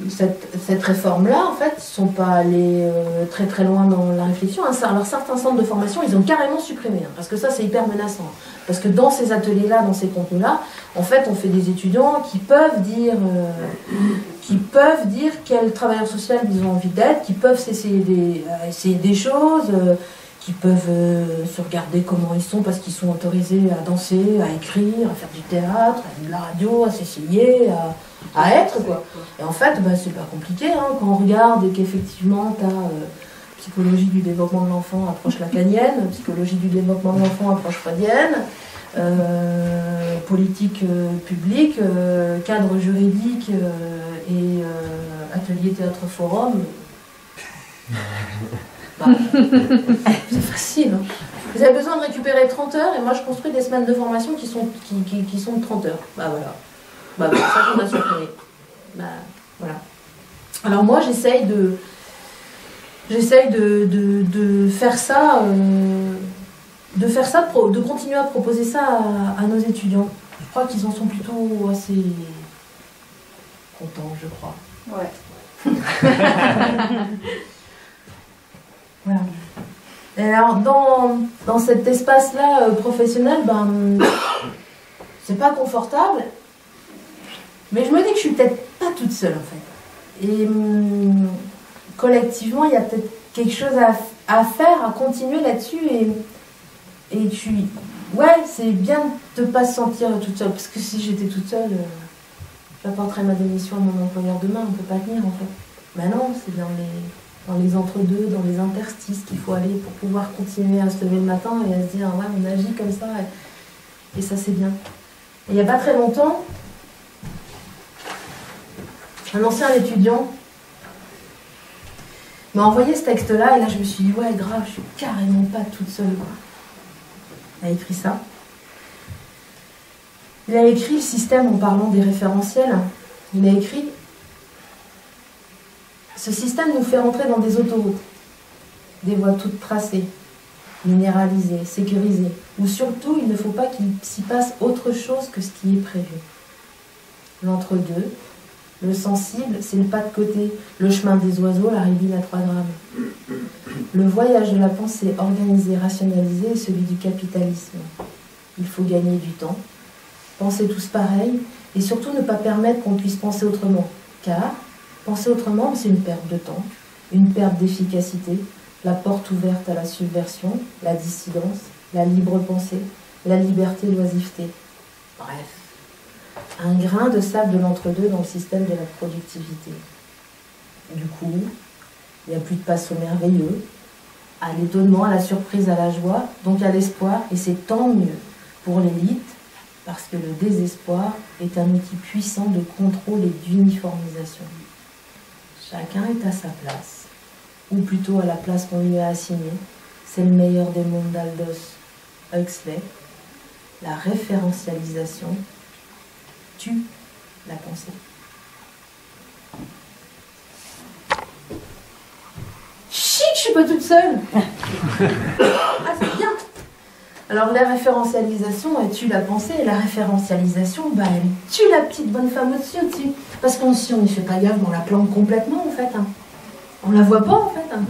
A: cette réforme-là, en fait, ils ne sont pas allés très très loin dans la réflexion. Alors certains centres de formation, ils ont carrément supprimé, hein, parce que ça, c'est hyper menaçant. Parce que dans ces ateliers-là, dans ces contenus-là, en fait, on fait des étudiants qui peuvent dire quel travailleur social ils ont envie d'être, qui peuvent essayer des choses, qui peuvent se regarder comment ils sont parce qu'ils sont autorisés à danser, à écrire, à faire du théâtre, à faire de la radio, à s'essayer, à être, quoi. Et en fait, bah, c'est pas compliqué, hein, quand on regarde et qu'effectivement tu as psychologie du développement de l'enfant approche lacanienne, psychologie du développement de l'enfant approche freudienne, politique publique, cadre juridique et atelier théâtre forum. Bah, c'est facile. Hein. Vous avez besoin de récupérer 30 heures et moi je construis des semaines de formation qui sont de 30 heures. Bah voilà. Bah c'est ça qu'on a supprimé. Bah voilà. Alors moi j'essaye de faire ça, de continuer à proposer ça à nos étudiants. Je crois qu'ils en sont plutôt assez contents, je crois.
C: Ouais.
A: Voilà. Et alors dans cet espace-là professionnel, ben c'est pas confortable, mais je me dis que je suis peut-être pas toute seule en fait. Et collectivement, il y a peut-être quelque chose à faire, à continuer là-dessus et c'est bien de pas se sentir toute seule, parce que si j'étais toute seule, j'apporterais ma démission à mon employeur demain, on peut pas tenir en fait. Ben non, c'est dans les entre-deux, dans les interstices qu'il faut aller pour pouvoir continuer à se lever le matin et à se dire ouais, on agit comme ça et ça c'est bien. Et il n'y a pas très longtemps, un ancien étudiant m'a envoyé ce texte-là et là je me suis dit ouais grave, je suis carrément pas toute seule, quoi. Il a écrit ça. Il a écrit le système en parlant des référentiels. Il a écrit: ce système nous fait rentrer dans des autoroutes, des voies toutes tracées, minéralisées, sécurisées, où surtout il ne faut pas qu'il s'y passe autre chose que ce qui est prévu. L'entre-deux, le sensible, c'est le pas de côté, le chemin des oiseaux, la rébine à 3 grammes. Le voyage de la pensée organisée, rationalisée est celui du capitalisme. Il faut gagner du temps, penser tous pareil, et surtout ne pas permettre qu'on puisse penser autrement, car penser autrement, c'est une perte de temps, une perte d'efficacité, la porte ouverte à la subversion, la dissidence, la libre pensée, la liberté, l'oisiveté. Bref, un grain de sable de l'entre-deux dans le système de la productivité. Du coup, il n'y a plus de place au merveilleux, à l'étonnement, à la surprise, à la joie, donc à l'espoir, et c'est tant mieux pour l'élite, parce que le désespoir est un outil puissant de contrôle et d'uniformisation. Chacun est à sa place, ou plutôt à la place qu'on lui a assignée. C'est le meilleur des mondes d'Aldous Huxley. La référentialisation tue la pensée. Chic, je suis pas toute seule. Ah, c'est bien. Alors la référentialisation, elle tue la pensée, et la référentialisation, bah, elle tue la petite bonne femme au-dessus. Parce que si on n'y fait pas gaffe, on la plante complètement en fait. Hein. On la voit pas en fait. Hein.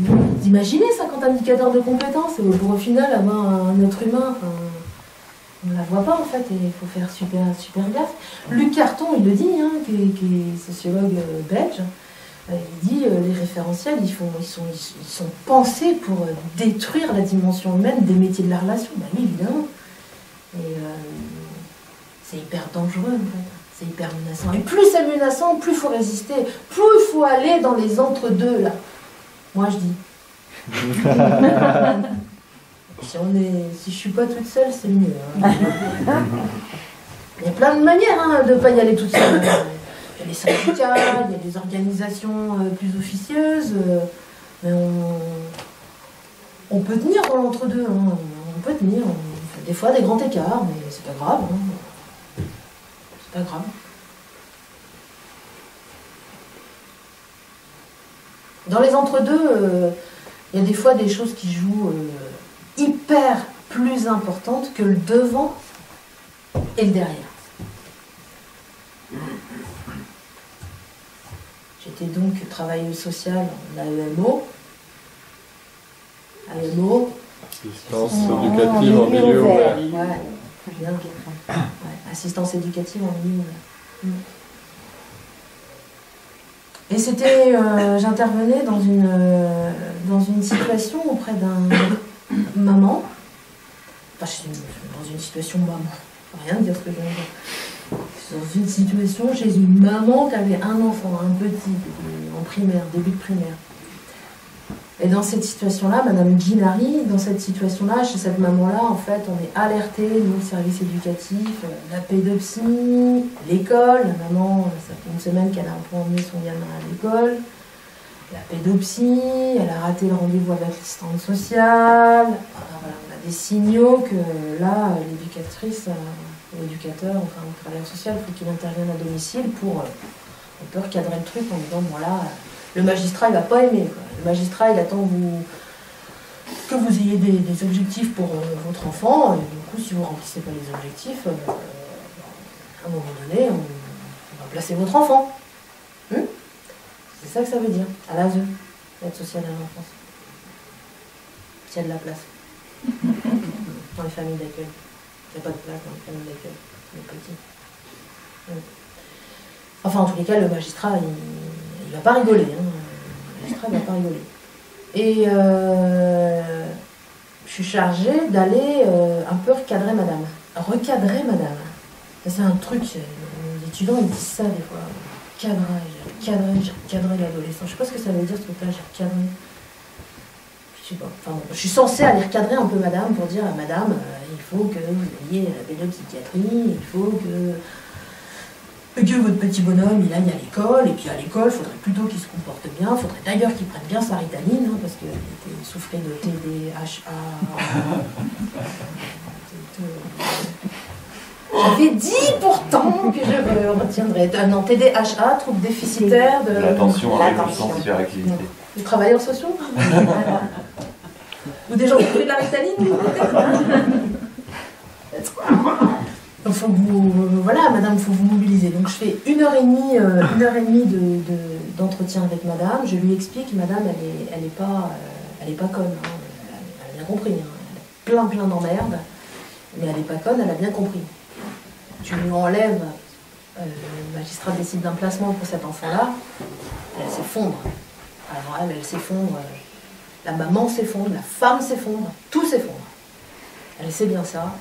A: Vous imaginez 50 indicateurs de compétences pour au final avoir un être humain. Enfin, on la voit pas en fait et il faut faire super gaffe. Luc Carton, il le dit, hein, qui est sociologue belge. Il dit les référentiels, ils sont pensés pour détruire la dimension humaine des métiers de la relation. Ben oui, évidemment. Et c'est hyper dangereux en fait. C'est hyper menaçant. Et plus c'est menaçant, plus il faut résister. Plus il faut aller dans les entre-deux là. Moi je dis. Si je suis pas toute seule, c'est mieux. Hein. Il y a plein de manières hein, de ne pas y aller toute seule. les syndicats, il y a des organisations plus officieuses, mais on peut tenir dans l'entre-deux, hein. On peut tenir, on fait des fois des grands écarts, mais c'est pas grave, hein. C'est pas grave. Dans les entre-deux, il y a des fois des choses qui jouent hyper plus importantes que le devant et le derrière. J'étais donc travailleuse sociale en AEMO. AEMO.
B: Assistance éducative en milieu ouvert.
A: Ouais, bien. Ouais, assistance éducative en milieu ouvert. Et c'était, j'intervenais dans une situation auprès d'un maman. Enfin, je suis dans une situation maman. Rien de dire ce que je viens de dire. Dans une situation chez une maman qui avait un enfant, un petit, en primaire, début de primaire. Et dans cette situation-là, Madame Ginari, dans cette situation-là, chez cette maman-là, en fait, on est alerté, nous, le service éducatif, la pédopsie, l'école. La maman, ça fait une semaine qu'elle a un peu emmené son gamin à l'école. La pédopsie, elle a raté le rendez-vous avec l'assistante sociale. Voilà, on a des signaux que là, l'éducatrice, l'éducateur, enfin le travailleur social, il faut qu'il intervienne à domicile pour on peut recadrer le truc en disant, bon là, le magistrat, il va pas aimer, quoi. Le magistrat, il attend que vous ayez des objectifs pour votre enfant, et du coup, si vous ne remplissez pas les objectifs, à un moment donné, on va placer votre enfant. C'est ça que ça veut dire, à l'ASE, l'aide sociale à l'enfance. S'il y a de la place. Dans les familles d'accueil. Il n'y a pas de place dans les familles d'accueil, les petits. Enfin, en tous les cas, le magistrat, il ne va pas rigoler. Hein. Le magistrat, il ne va pas rigoler. Et je suis chargée d'aller un peu recadrer madame. Recadrer madame. C'est un truc, les étudiants, ils disent ça des fois. J'ai recadré l'adolescent. Je ne sais pas ce que ça veut dire ce truc-là, j'ai recadré. Je sais pas. Enfin, bon, je suis censée aller recadrer un peu madame pour dire à madame, il faut que vous ayez la pédopsychiatrie, il faut que votre petit bonhomme il aille à l'école, et puis à l'école, il faudrait plutôt qu'il se comporte bien, il faudrait d'ailleurs qu'il prenne bien sa Ritaline, hein, parce qu'il souffrait de TDHA. J'avais dit pourtant que je me retiendrais. Non, TDHA, trouble déficitaire de
D: l'attention à l'attention hyperactivité.
A: Des travailleurs sociaux. Ou des gens qui font de la Ritaline, peut-être. Donc, faut que vous, voilà, madame, il faut vous mobiliser. Donc, je fais une heure et demie d'entretien avec madame. Je lui explique, madame, elle est pas conne. Hein. Elle a bien compris. Hein. Elle a plein d'emmerdes. Mais elle n'est pas conne, elle a bien compris. Tu lui enlèves, le magistrat décide d'un placement pour cet enfant-là, elle s'effondre. Alors elle s'effondre, la maman s'effondre, la femme s'effondre, tout s'effondre. Elle sait bien ça,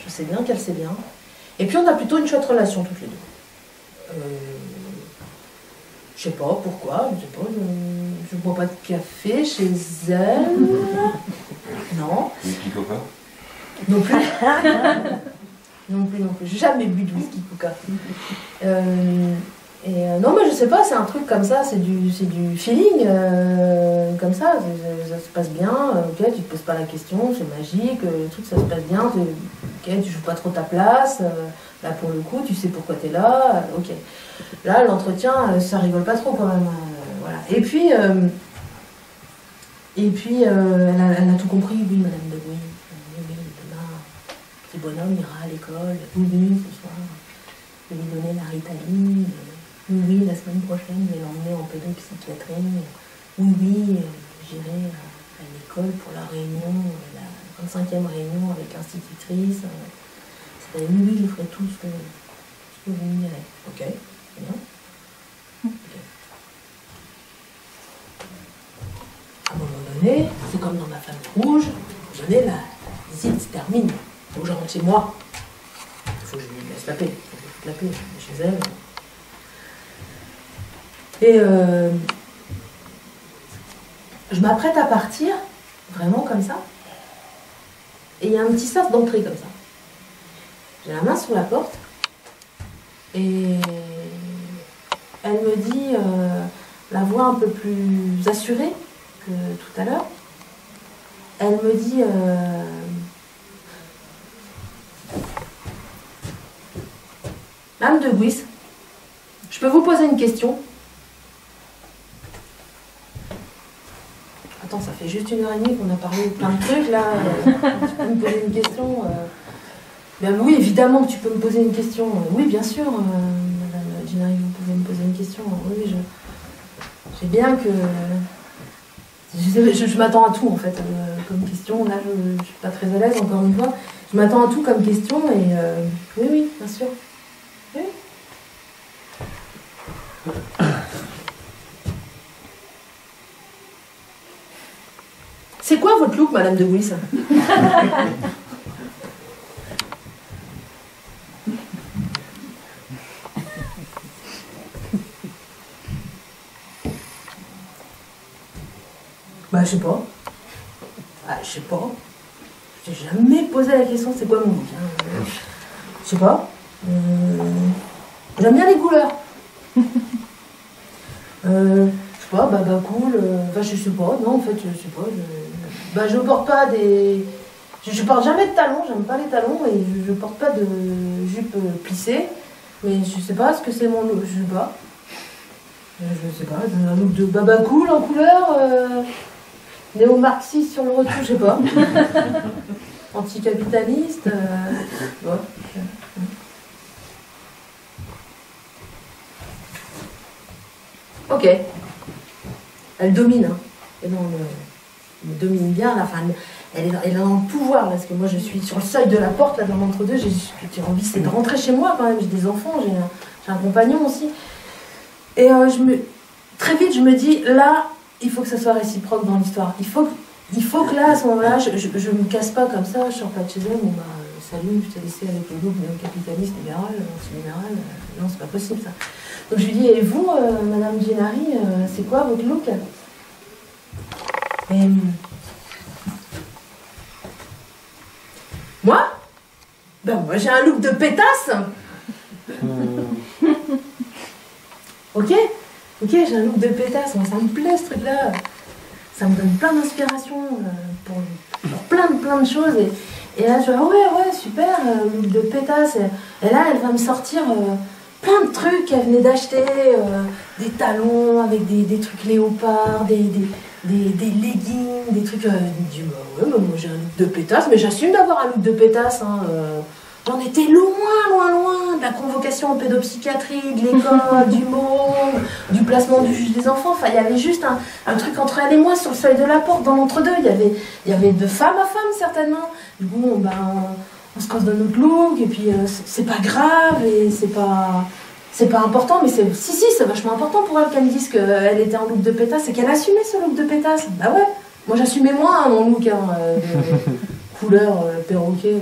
A: je sais bien qu'elle sait bien. Et puis on a plutôt une chouette relation toutes les deux. Je sais pas pourquoi, je bois pas de café chez elle. Non.
D: Whisky coca?
A: Non plus. Non plus. J'ai jamais bu de whisky coca. Non, mais je sais pas, c'est un truc comme ça, c'est du feeling, comme ça se passe bien, ok, tu te poses pas la question, c'est magique, le truc ça se passe bien, ok, tu joues pas trop ta place, là pour le coup, tu sais pourquoi t'es là, ok. Là, l'entretien, ça rigole pas trop quand même, voilà. Et puis, elle a tout compris, oui, madame de Gouy. Le bonhomme ira à l'école, oui, ce soir, je vais lui donner la Ritaline, oui, la semaine prochaine, je vais l'emmener en pédopsychiatrie, oui, j'irai à l'école pour la réunion, la 25e réunion avec l'institutrice, oui, je ferai tout ce que vous me direz. Ok, bien. Okay. À un moment donné, c'est comme dans ma famille rouge, vous donnez la visite se termine. Il faut que je rentre chez moi. Il faut que je lui laisse la paix. Il faut que je la paix chez elle. Et je m'apprête à partir, vraiment comme ça. Et il y a un petit sas d'entrée comme ça. J'ai la main sous la porte. Et elle me dit, la voix un peu plus assurée que tout à l'heure, elle me dit... Madame de Guis, je peux vous poser une question? Attends, ça fait juste 1h30 qu'on a parlé de plein de trucs, là. Tu peux me poser une question Ben oui, évidemment que tu peux me poser une question. Oui, bien sûr, Madame Gennari, vous pouvez me poser une question. Oui, je sais bien que... Je m'attends à tout, en fait, comme question. Là, je ne suis pas très à l'aise, encore une fois. Je m'attends à tout comme question, et... oui, oui, bien sûr. Oui. C'est quoi votre look, Madame de Guis? Bah, je sais pas. Ah, je sais pas. J'ai jamais posé la question, c'est quoi mon look, hein. Je sais pas. J'aime bien les couleurs. Je sais pas, baba cool. Enfin, je sais pas. Non, en fait, je sais pas. Je porte pas des... Je porte jamais de talons, j'aime pas les talons, et je porte pas de jupe plissée. Mais je sais pas ce que c'est mon look, je sais pas. Je sais pas, un look de baba cool en couleur, néo-marxiste sur le retour, je sais pas. Anticapitaliste, ouais. Ok. Elle domine, hein. Et non, elle domine bien, là. Enfin, elle est dans le pouvoir, là, parce que moi, je suis sur le seuil de la porte, là, dans l'entre-deux. J'ai envie, c'est de rentrer chez moi, quand même. J'ai des enfants, j'ai un compagnon aussi. Et très vite, je me dis, là, il faut que ça soit réciproque dans l'histoire. Il faut que là, à ce moment-là, je me casse pas comme ça, je sors pas de chez elle, bon, bah, salut, je t'ai laissé avec le groupe capitaliste, libéral, anti-libéral. Non, c'est pas possible, ça. Donc je lui dis, et vous, Madame Gennari, c'est quoi votre look? Et... Moi? Ben moi j'ai un look de pétasse. Ok, j'ai un look de pétasse, moi, ça me plaît ce truc-là. Ça me donne plein d'inspiration pour plein de choses. Et là je dis, ouais, super, look de pétasse. Et là elle va me sortir... plein de trucs qu'elle venait d'acheter, des talons avec des trucs léopards, des leggings, des trucs... elle me dit, bah ouais, moi j'ai un look de pétasse, mais j'assume d'avoir un look de pétasse. Hein, j'en étais loin de la convocation en pédopsychiatrie, de l'école, du monde, du placement du juge des enfants. Enfin, il y avait juste un truc entre elle et moi sur le seuil de la porte, dans l'entre-deux. Il y avait de femme à femme, certainement. Du coup, on se casse de notre look, et puis c'est pas grave, et c'est pas important, mais si, c'est vachement important pour elle qu'elle me dise qu'elle était en look de pétasse, et qu'elle assumait ce look de pétasse. Bah ouais, moi j'assumais moins mon look, de couleur perroquet.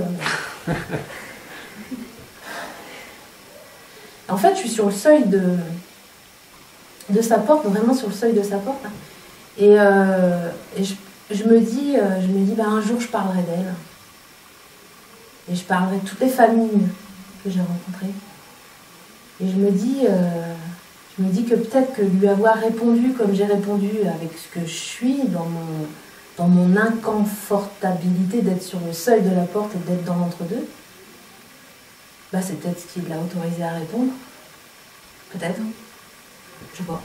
A: En fait, je suis sur le seuil de sa porte, vraiment sur le seuil de sa porte, hein. Et je me dis, bah, un jour je parlerai d'elle. Et je parlerai de toutes les familles que j'ai rencontrées. Et je me dis que peut-être que lui avoir répondu comme j'ai répondu, avec ce que je suis, dans mon inconfortabilité d'être sur le seuil de la porte et d'être dans l'entre-deux, bah c'est peut-être ce qui l'a autorisé à répondre. Peut-être. Je sais pas.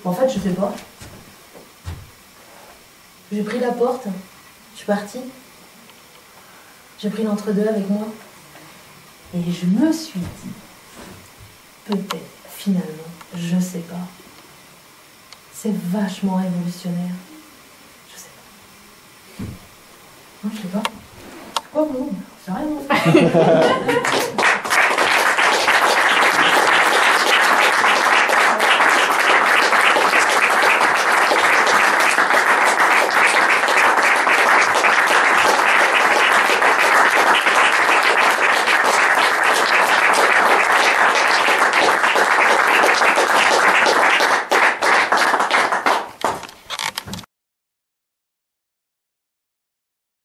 A: En fait, je sais pas. J'ai pris la porte, je suis partie. J'ai pris l'entre-deux avec moi. Et je me suis dit, peut-être, finalement, je sais pas. C'est vachement révolutionnaire. Je sais pas. Non, je sais pas. C'est quoi, vous? C'est rien.